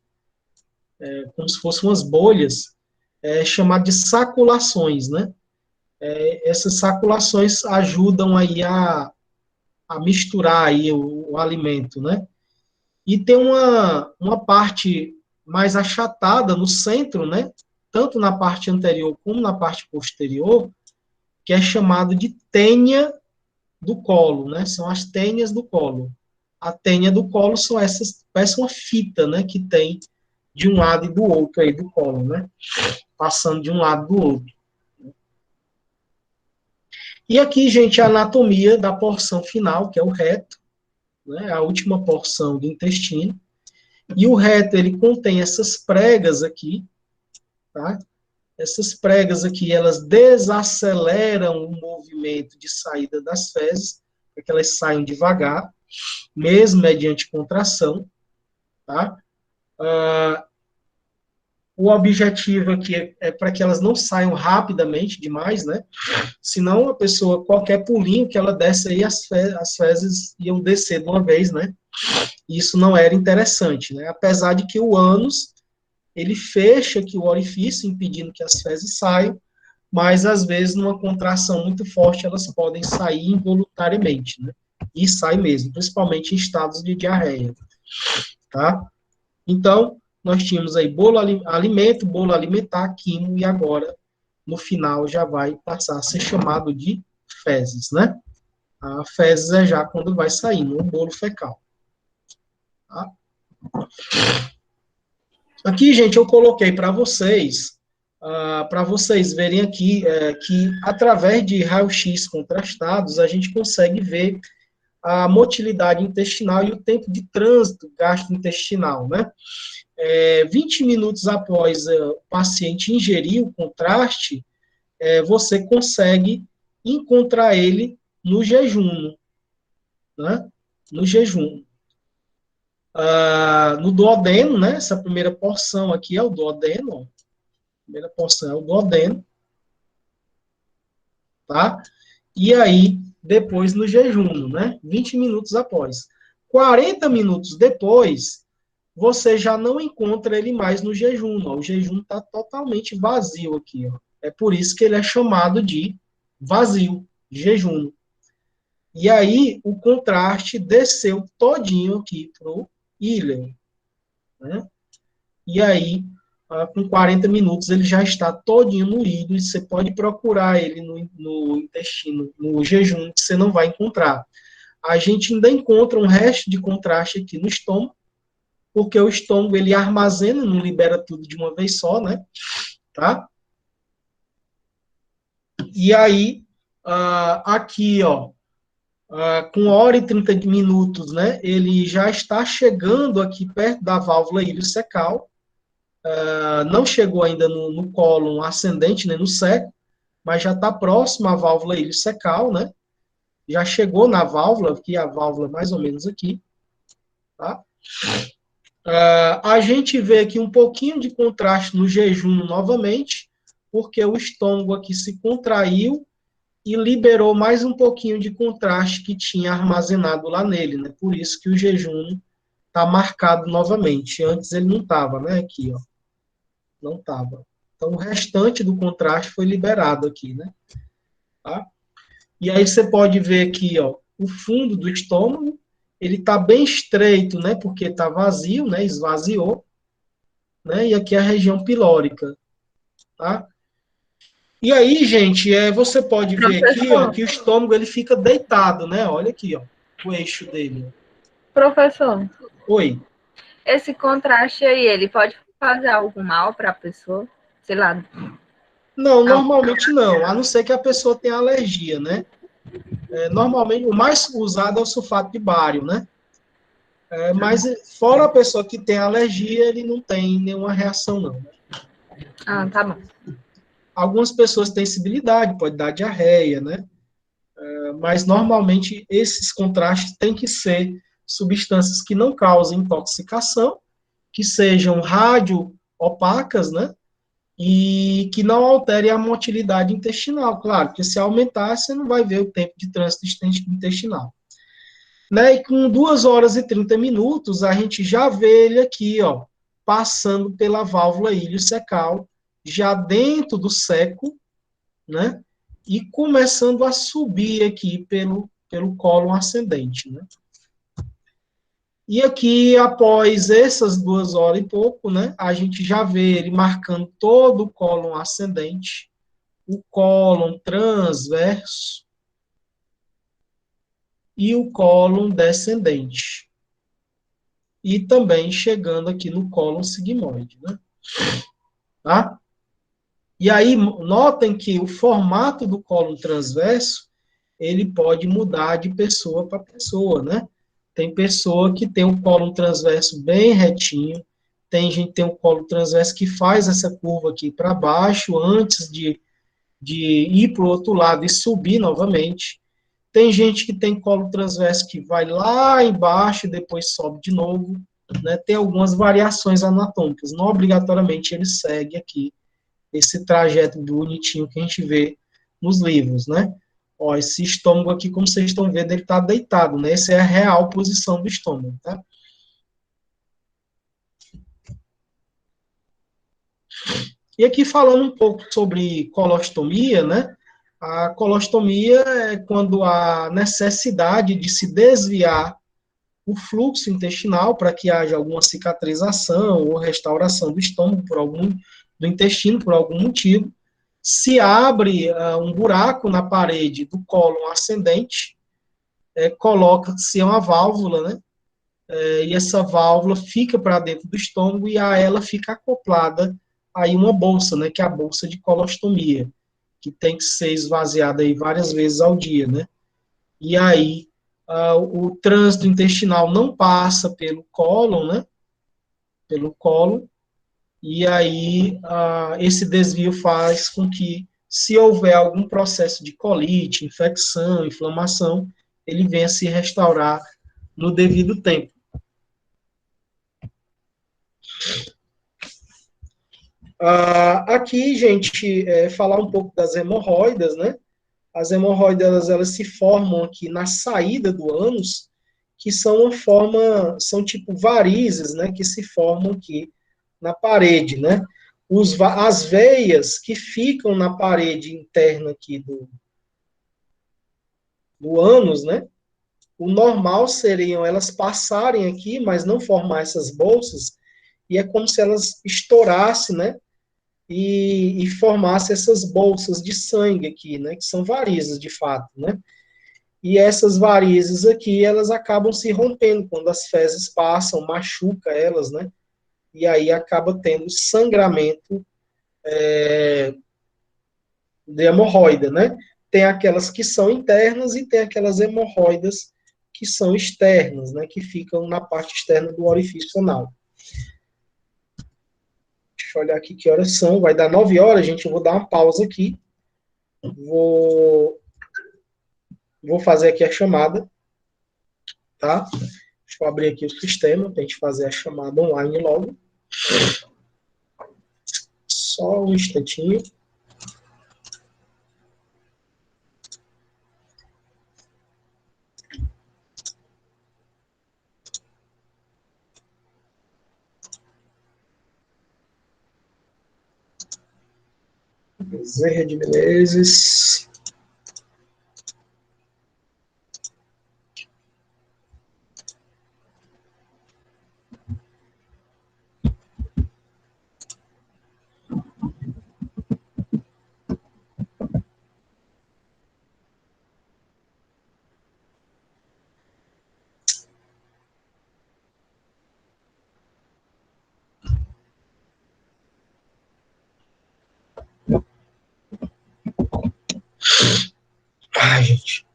Como se fossem umas bolhas, chamado de saculações, né? Essas saculações ajudam aí a misturar aí o alimento, né? E tem uma parte mais achatada no centro, né? Tanto na parte anterior como na parte posterior, que é chamado de tênia do colo, né? São as tênias do colo. A tênia do colo são essas, parece uma fita, né? Que tem de um lado e do outro aí do colo, né? Passando de um lado do outro. E aqui, gente, a anatomia da porção final, que é o reto, né? A última porção do intestino. E o reto, ele contém essas pregas aqui, tá? Essas pregas aqui, elas desaceleram o movimento de saída das fezes, para que elas saiam devagar, mesmo mediante contração, tá? O objetivo aqui é para que elas não saiam rapidamente demais, né? Senão a pessoa, qualquer pulinho que ela desce aí, as fezes iam descer de uma vez, né? Isso não era interessante, né? Apesar de que o ânus, ele fecha aqui o orifício, impedindo que as fezes saiam, mas às vezes numa contração muito forte elas podem sair involuntariamente, né? E sai mesmo, principalmente em estados de diarreia, tá? Então, nós tínhamos aí alimento, bolo alimentar, quimo, e agora, no final, já vai passar a ser chamado de fezes, né? A fezes é já quando vai saindo, um bolo fecal. Tá? Aqui, gente, eu coloquei para vocês verem aqui que, através de raio-x contrastados, a gente consegue ver a motilidade intestinal e o tempo de trânsito gastrointestinal, né? 20 minutos após o paciente ingerir o contraste, você consegue encontrar ele no jejum, né? No jejum. No duodeno, né? Essa primeira porção aqui é o duodeno, ó. A primeira porção é o duodeno, tá? E aí, depois no jejum, né? 20 minutos após. 40 minutos depois, você já não encontra ele mais no jejum, ó. O jejum está totalmente vazio aqui, ó. É por isso que ele é chamado de vazio, jejum. E aí, o contraste desceu todinho aqui pro íleo, né? E aí, com 40 minutos, ele já está todinho no íleo, e você pode procurar ele no intestino, no jejum, que você não vai encontrar. A gente ainda encontra um resto de contraste aqui no estômago, porque o estômago, ele armazena, não libera tudo de uma vez só, né? Tá? E aí, aqui, ó, com 1 hora e 30 minutos, né, ele já está chegando aqui perto da válvula iliocecal, não chegou ainda no cólon ascendente, nem no seco, mas já está próximo à válvula iliocecal, né, já chegou na válvula, aqui a válvula mais ou menos aqui, tá? A gente vê aqui um pouquinho de contraste no jejum novamente, porque o estômago aqui se contraiu e liberou mais um pouquinho de contraste que tinha armazenado lá nele, né? Por isso que o jejum está marcado novamente. Antes ele não estava, né? Aqui, ó. Não estava. Então, o restante do contraste foi liberado aqui, né? Tá? E aí você pode ver aqui, ó, o fundo do estômago, ele está bem estreito, né? Porque está vazio, né? Esvaziou. Né? E aqui a região pilórica, tá? E aí, gente, você pode ver aqui, ó, que o estômago ele fica deitado, né? Olha aqui, ó, o eixo dele. Professor. Oi. Esse contraste aí, ele pode fazer algum mal para a pessoa? Sei lá. Não, normalmente não, a não ser que a pessoa tenha alergia, né? Normalmente, o mais usado é o sulfato de bário, né? Mas, fora a pessoa que tem alergia, ele não tem nenhuma reação, não. Ah, tá bom. Algumas pessoas têm sensibilidade, pode dar diarreia, né? Mas, normalmente, esses contrastes têm que ser substâncias que não causem intoxicação, que sejam radio-opacas, né? E que não alterem a motilidade intestinal, claro, porque se aumentar, você não vai ver o tempo de trânsito intestinal. Né? E com 2 horas e 30 minutos, a gente já vê ele aqui, ó, passando pela válvula iliocecal, já dentro do seco, né? E começando a subir aqui pelo cólon ascendente, né? E aqui, após essas 2 horas e pouco, né, a gente já vê ele marcando todo o cólon ascendente, o cólon transverso e o cólon descendente. E também chegando aqui no cólon sigmoide, né? Tá? E aí, notem que o formato do cólon transverso, ele pode mudar de pessoa para pessoa, né? Tem pessoa que tem um cólon transverso bem retinho, tem gente que tem um cólon transverso que faz essa curva aqui para baixo, antes de ir para o outro lado e subir novamente. Tem gente que tem cólon transverso que vai lá embaixo e depois sobe de novo, né? Tem algumas variações anatômicas, não obrigatoriamente ele segue aqui esse trajeto bonitinho que a gente vê nos livros, né? Ó, esse estômago aqui, como vocês estão vendo, ele está deitado, né? Essa é a real posição do estômago, tá? E aqui falando um pouco sobre colostomia, né? A colostomia é quando há necessidade de se desviar o fluxo intestinal para que haja alguma cicatrização ou restauração do estômago do intestino por algum motivo. Se abre um buraco na parede do cólon ascendente, coloca-se uma válvula, né? E essa válvula fica para dentro do estômago e a ela fica acoplada aí uma bolsa, né? Que é a bolsa de colostomia, que tem que ser esvaziada aí várias vezes ao dia, né? E aí o trânsito intestinal não passa pelo cólon, né? Pelo cólon, e aí esse desvio faz com que, se houver algum processo de colite, infecção, inflamação, ele venha se restaurar no devido tempo. Aqui, gente, falar um pouco das hemorroidas, né? As hemorroidas, elas se formam aqui na saída do ânus, que são são tipo varizes, né? Que se formam aqui na parede, né? As veias que ficam na parede interna aqui do ânus, né? O normal seriam elas passarem aqui, mas não formar essas bolsas, e é como se elas estourassem, né? E formasse essas bolsas de sangue aqui, né? Que são varizes, de fato, né? E essas varizes aqui, elas acabam se rompendo quando as fezes passam, machuca elas, né? E aí acaba tendo sangramento de hemorroida, né? Tem aquelas que são internas e tem aquelas hemorroidas que são externas, né? Que ficam na parte externa do orifício anal. Deixa eu olhar aqui que horas são. Vai dar 9 horas, gente. Eu vou dar uma pausa aqui. Vou fazer aqui a chamada, tá? Deixa eu abrir aqui o sistema para a gente fazer a chamada online logo. Só um instantinho. Bezerra de Menezes. Ai, gente.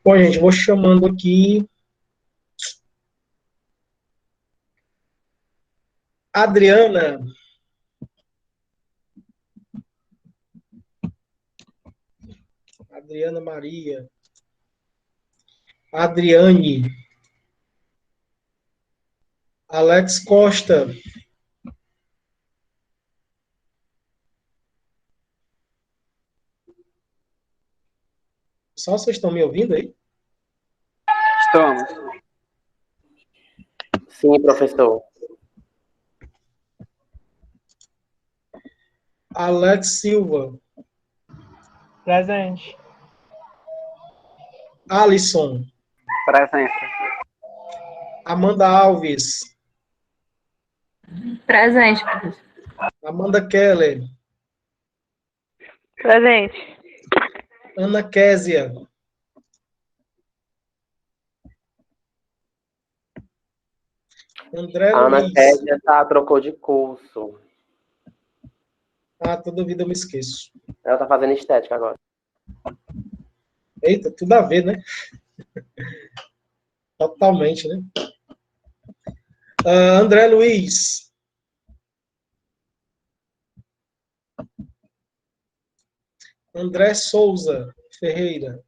Bom, gente, vou chamando aqui Adriana. Adriana Maria. Adriane. Alex Costa. Só vocês estão me ouvindo aí? Estamos. Sim, professor. Alex Silva. Presente. Alisson. Presença. Amanda Alves. Presente, professor. Amanda Keller. Presente. Ana Késia. André A Ana Luiz. Kédia trocou de curso. Ah, toda vida eu me esqueço. Ela tá fazendo estética agora. Eita, tudo a ver, né? Totalmente, né? André Luiz. André Souza Ferreira.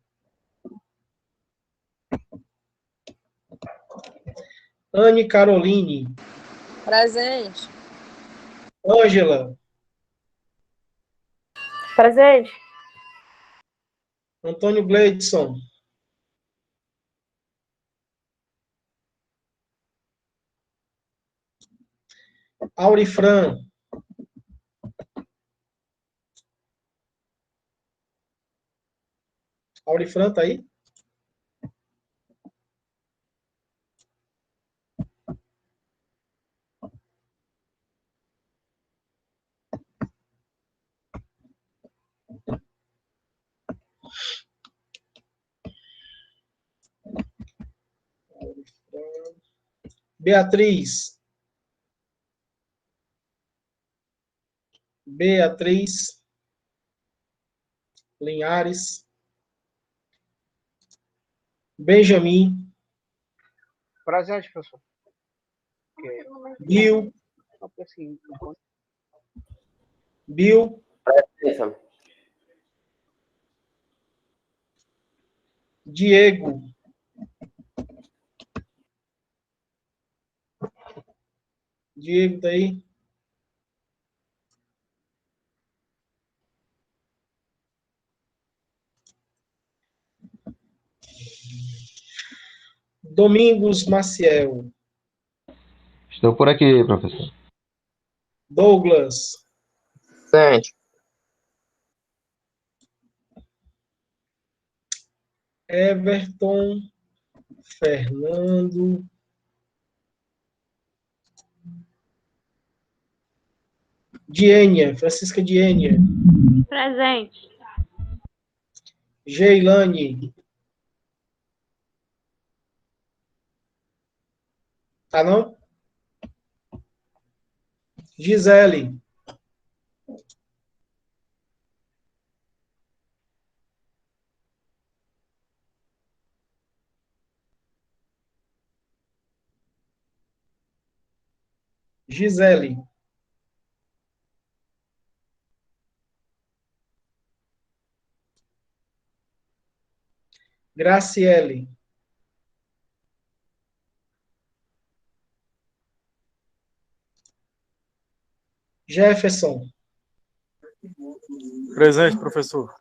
Anne Caroline. Presente. Ângela. Presente. Antônio Gleidson. Aurifran. Aurifran tá aí? Beatriz. Beatriz Linhares. Benjamin. Presente, professor. Bill. Bill. Isso. Diego. Diego tá aí? Domingos Maciel. Estou por aqui, professor. Douglas. Presente. Everton. Fernando. Diênia. Francisca Diênia. Presente. Geilane. Ah, não? Gisele. Gisele. Graciele. Jefferson. Presente, professor.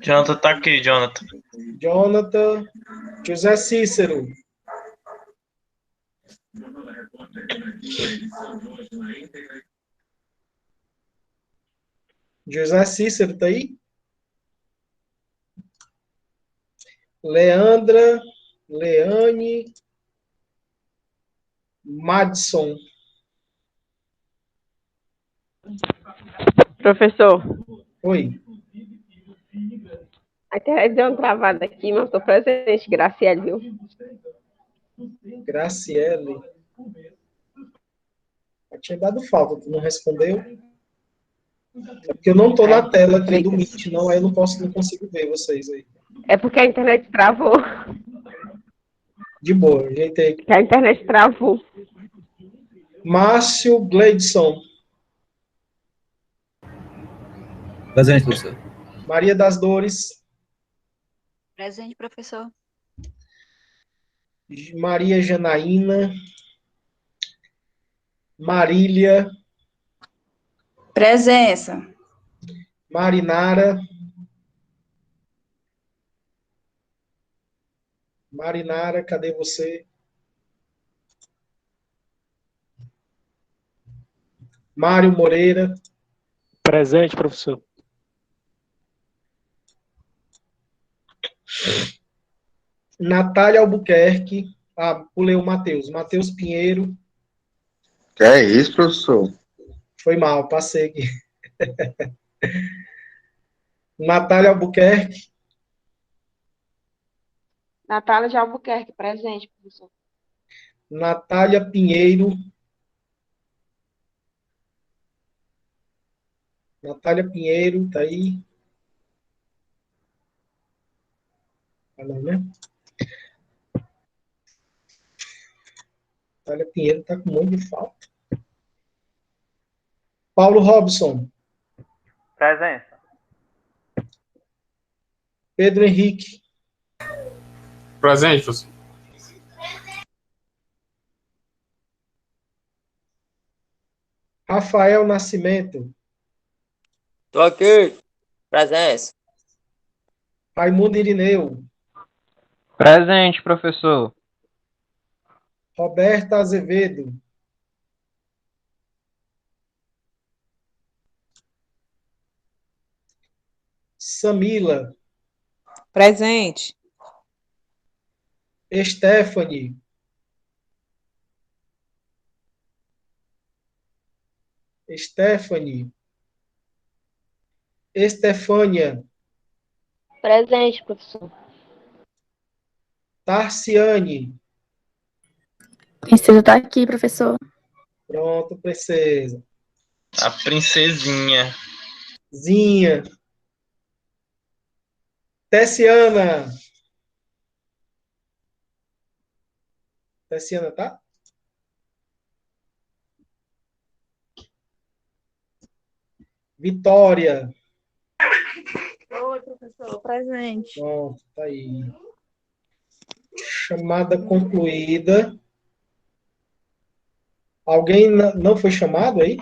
Jonathan tá aqui, Jonathan. Jonathan. José Cícero. José Cícero tá aí? Leandra. Leane. Madison. Professor, Oi. a internet deu uma travada aqui, mas estou presente, Graciele, viu? Graciele. Eu tinha dado falta, tu não respondeu? É porque eu não tô na tela aqui do Meet, não, aí eu não consigo ver vocês aí. É porque a internet travou. De boa, ajeitei aqui. Que a internet travou. Márcio Gleidson. Presente, professor. Maria das Dores. Presente, professor. Maria Janaína. Marília. Presença. Marinara. Marinara, cadê você? Mário Moreira. Presente, professor. Natália Albuquerque. Ah, pulei o Matheus. Matheus Pinheiro. Que é isso, professor? Foi mal, passei aqui. Natália Albuquerque. Natália de Albuquerque, presente, professor. Natália Pinheiro. Natália Pinheiro, tá aí? Ah, não, né? Natália Pinheiro tá com um monte de falta. Paulo Robson. Presença. Pedro Henrique. Presente, professor. Rafael Nascimento. Tô aqui. Presença. Raimundo Irineu. Presente, professor. Roberta Azevedo. Samila. Presente. Stephanie. Stephanie. Estefânia. Presente, professor. Tarciane. Princesa tá aqui, professor. Pronto, princesa. A princesinha. Zinha. Tessiana. Tessiana, tá? Vitória. Oi, professor. Presente. Pronto, tá aí. Chamada concluída. Alguém não foi chamado aí?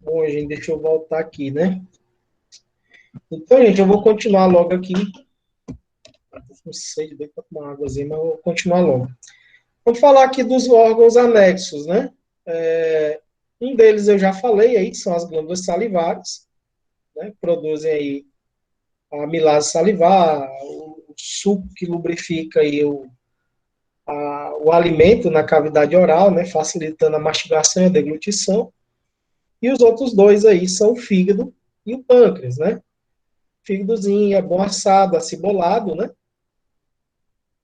Bom, gente, deixa eu voltar aqui, né? Então, gente, eu vou continuar logo aqui. Não sei bem para tomar uma águazinha, mas eu vou continuar logo. Vamos falar aqui dos órgãos anexos, né? Um deles eu já falei aí, que são as glândulas salivares, né? Produzem aí a amilase salivar, o suco que lubrifica aí o alimento na cavidade oral, né? Facilitando a mastigação e a deglutição. E os outros dois aí são o fígado e o pâncreas, né? Fígadozinho é bom assado, acebolado, né?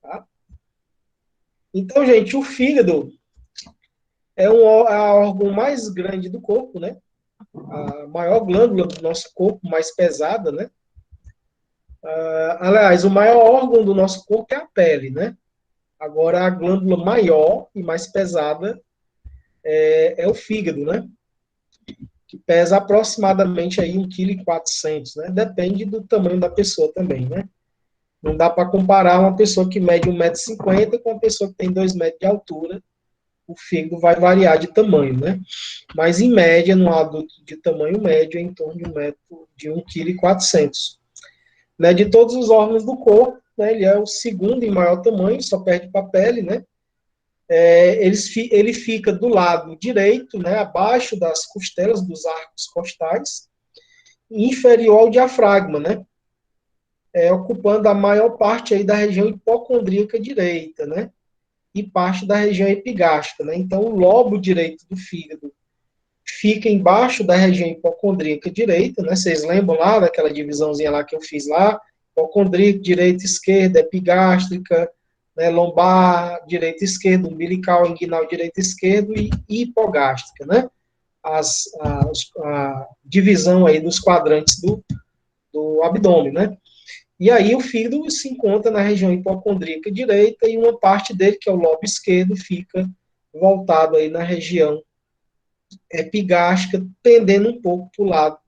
Tá? Então, gente, o fígado é a órgão mais grande do corpo, né? A maior glândula do nosso corpo, mais pesada, né? Aliás, o maior órgão do nosso corpo é a pele, né? Agora, a glândula maior e mais pesada é o fígado, né? Que pesa aproximadamente aí 1,4 kg, né? Depende do tamanho da pessoa também, né? Não dá para comparar uma pessoa que mede 1,50 m com uma pessoa que tem 2 metros de altura. O fígado vai variar de tamanho, né? Mas, em média, no adulto de tamanho médio, é em torno de 1,4 kg. Né? De todos os órgãos do corpo, né? Ele é o segundo em maior tamanho, só perde para a pele, né? Ele fica do lado direito, né? Abaixo das costelas, dos arcos costais, inferior ao diafragma, né? Ocupando a maior parte aí da região hipocondríaca direita, né? E parte da região epigástrica, né? Então, o lobo direito do fígado fica embaixo da região hipocondríaca direita, né? Vocês lembram lá daquela divisãozinha lá que eu fiz lá? Hipocondríaca, direita, esquerda, epigástrica, né? Lombar, direita, esquerda, umbilical, inguinal, direita, esquerda e hipogástrica, né? A divisão aí dos quadrantes do abdômen, né? E aí o fígado se encontra na região hipocondríaca direita e uma parte dele, que é o lobo esquerdo, fica voltado aí na região epigástrica, tendendo um pouco para o lado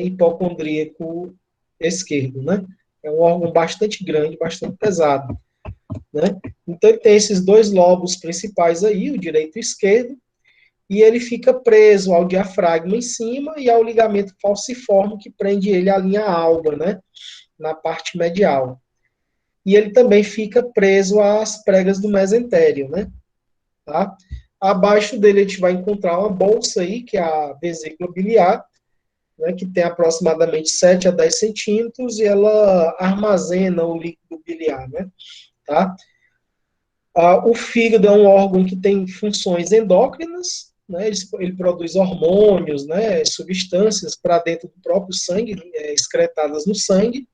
hipocondríaco esquerdo, né? É um órgão bastante grande, bastante pesado, né? Então ele tem esses dois lobos principais aí, o direito e o esquerdo, e ele fica preso ao diafragma em cima e ao ligamento falciforme que prende ele à linha alba, né? Na parte medial. E ele também fica preso às pregas do mesentério, né? Tá? Abaixo dele a gente vai encontrar uma bolsa aí, que é a vesícula biliar, né, que tem aproximadamente 7 a 10 centímetros, e ela armazena o líquido biliar, né? Tá? O fígado é um órgão que tem funções endócrinas, né? Ele produz hormônios, né? Substâncias para dentro do próprio sangue, excretadas no sangue,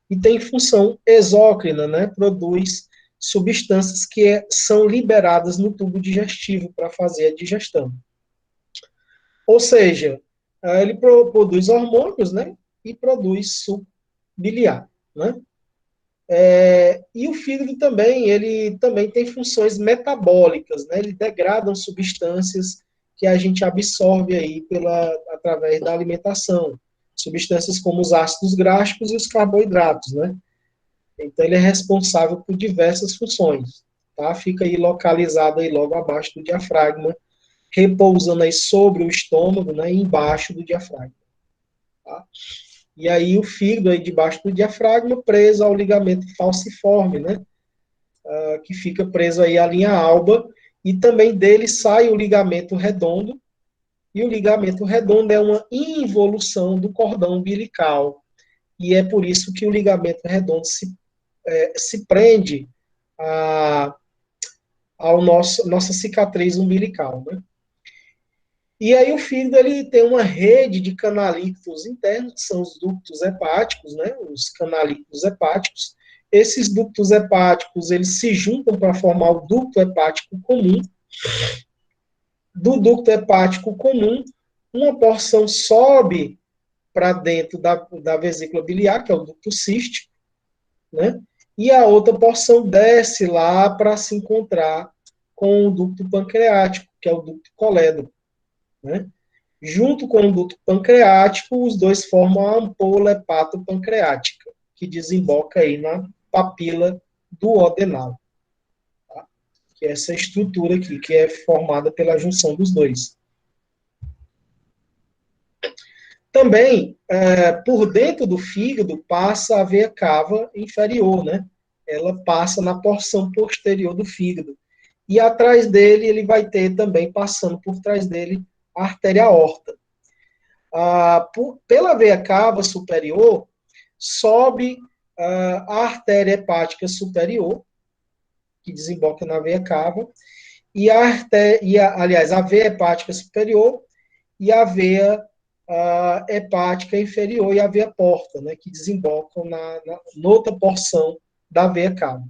e tem função exócrina, né? Produz substâncias que são liberadas no tubo digestivo para fazer a digestão. Ou seja, ele produz hormônios, né? E produz suco biliar, né? E o fígado também, ele também tem funções metabólicas, né? Ele degrada substâncias que a gente absorve aí através da alimentação. Substâncias como os ácidos graxos e os carboidratos, né? Então, ele é responsável por diversas funções, tá? Fica aí localizado aí logo abaixo do diafragma, repousando aí sobre o estômago, né? Embaixo do diafragma, tá? E aí o fígado aí debaixo do diafragma preso ao ligamento falciforme, né? Que fica preso aí à linha alba, e também dele sai o ligamento redondo, e o ligamento redondo é uma involução do cordão umbilical, e é por isso que o ligamento redondo se prende à nossa cicatriz umbilical, né? E aí o fígado ele tem uma rede de canalículos internos, que são os ductos hepáticos, né? Os canalículos hepáticos. Esses ductos hepáticos, eles se juntam para formar o ducto hepático comum. Do ducto hepático comum, uma porção sobe para dentro da vesícula biliar, que é o ducto cístico, né? E a outra porção desce lá para se encontrar com o ducto pancreático, que é o ducto colédoco, né? Junto com o ducto pancreático, os dois formam a ampola hepatopancreática, que desemboca aí na papila duodenal, tá? Que é essa estrutura aqui, que é formada pela junção dos dois. Também, por dentro do fígado, passa a veia cava inferior, né? Ela passa na porção posterior do fígado. E atrás dele, ele vai ter também, passando por trás dele, a artéria aorta. Pela veia cava superior, sobe a artéria hepática superior, que desemboca na veia cava, aliás, a veia hepática superior e a veia hepática inferior e a veia porta, né, que desembocam na outra porção da veia cava.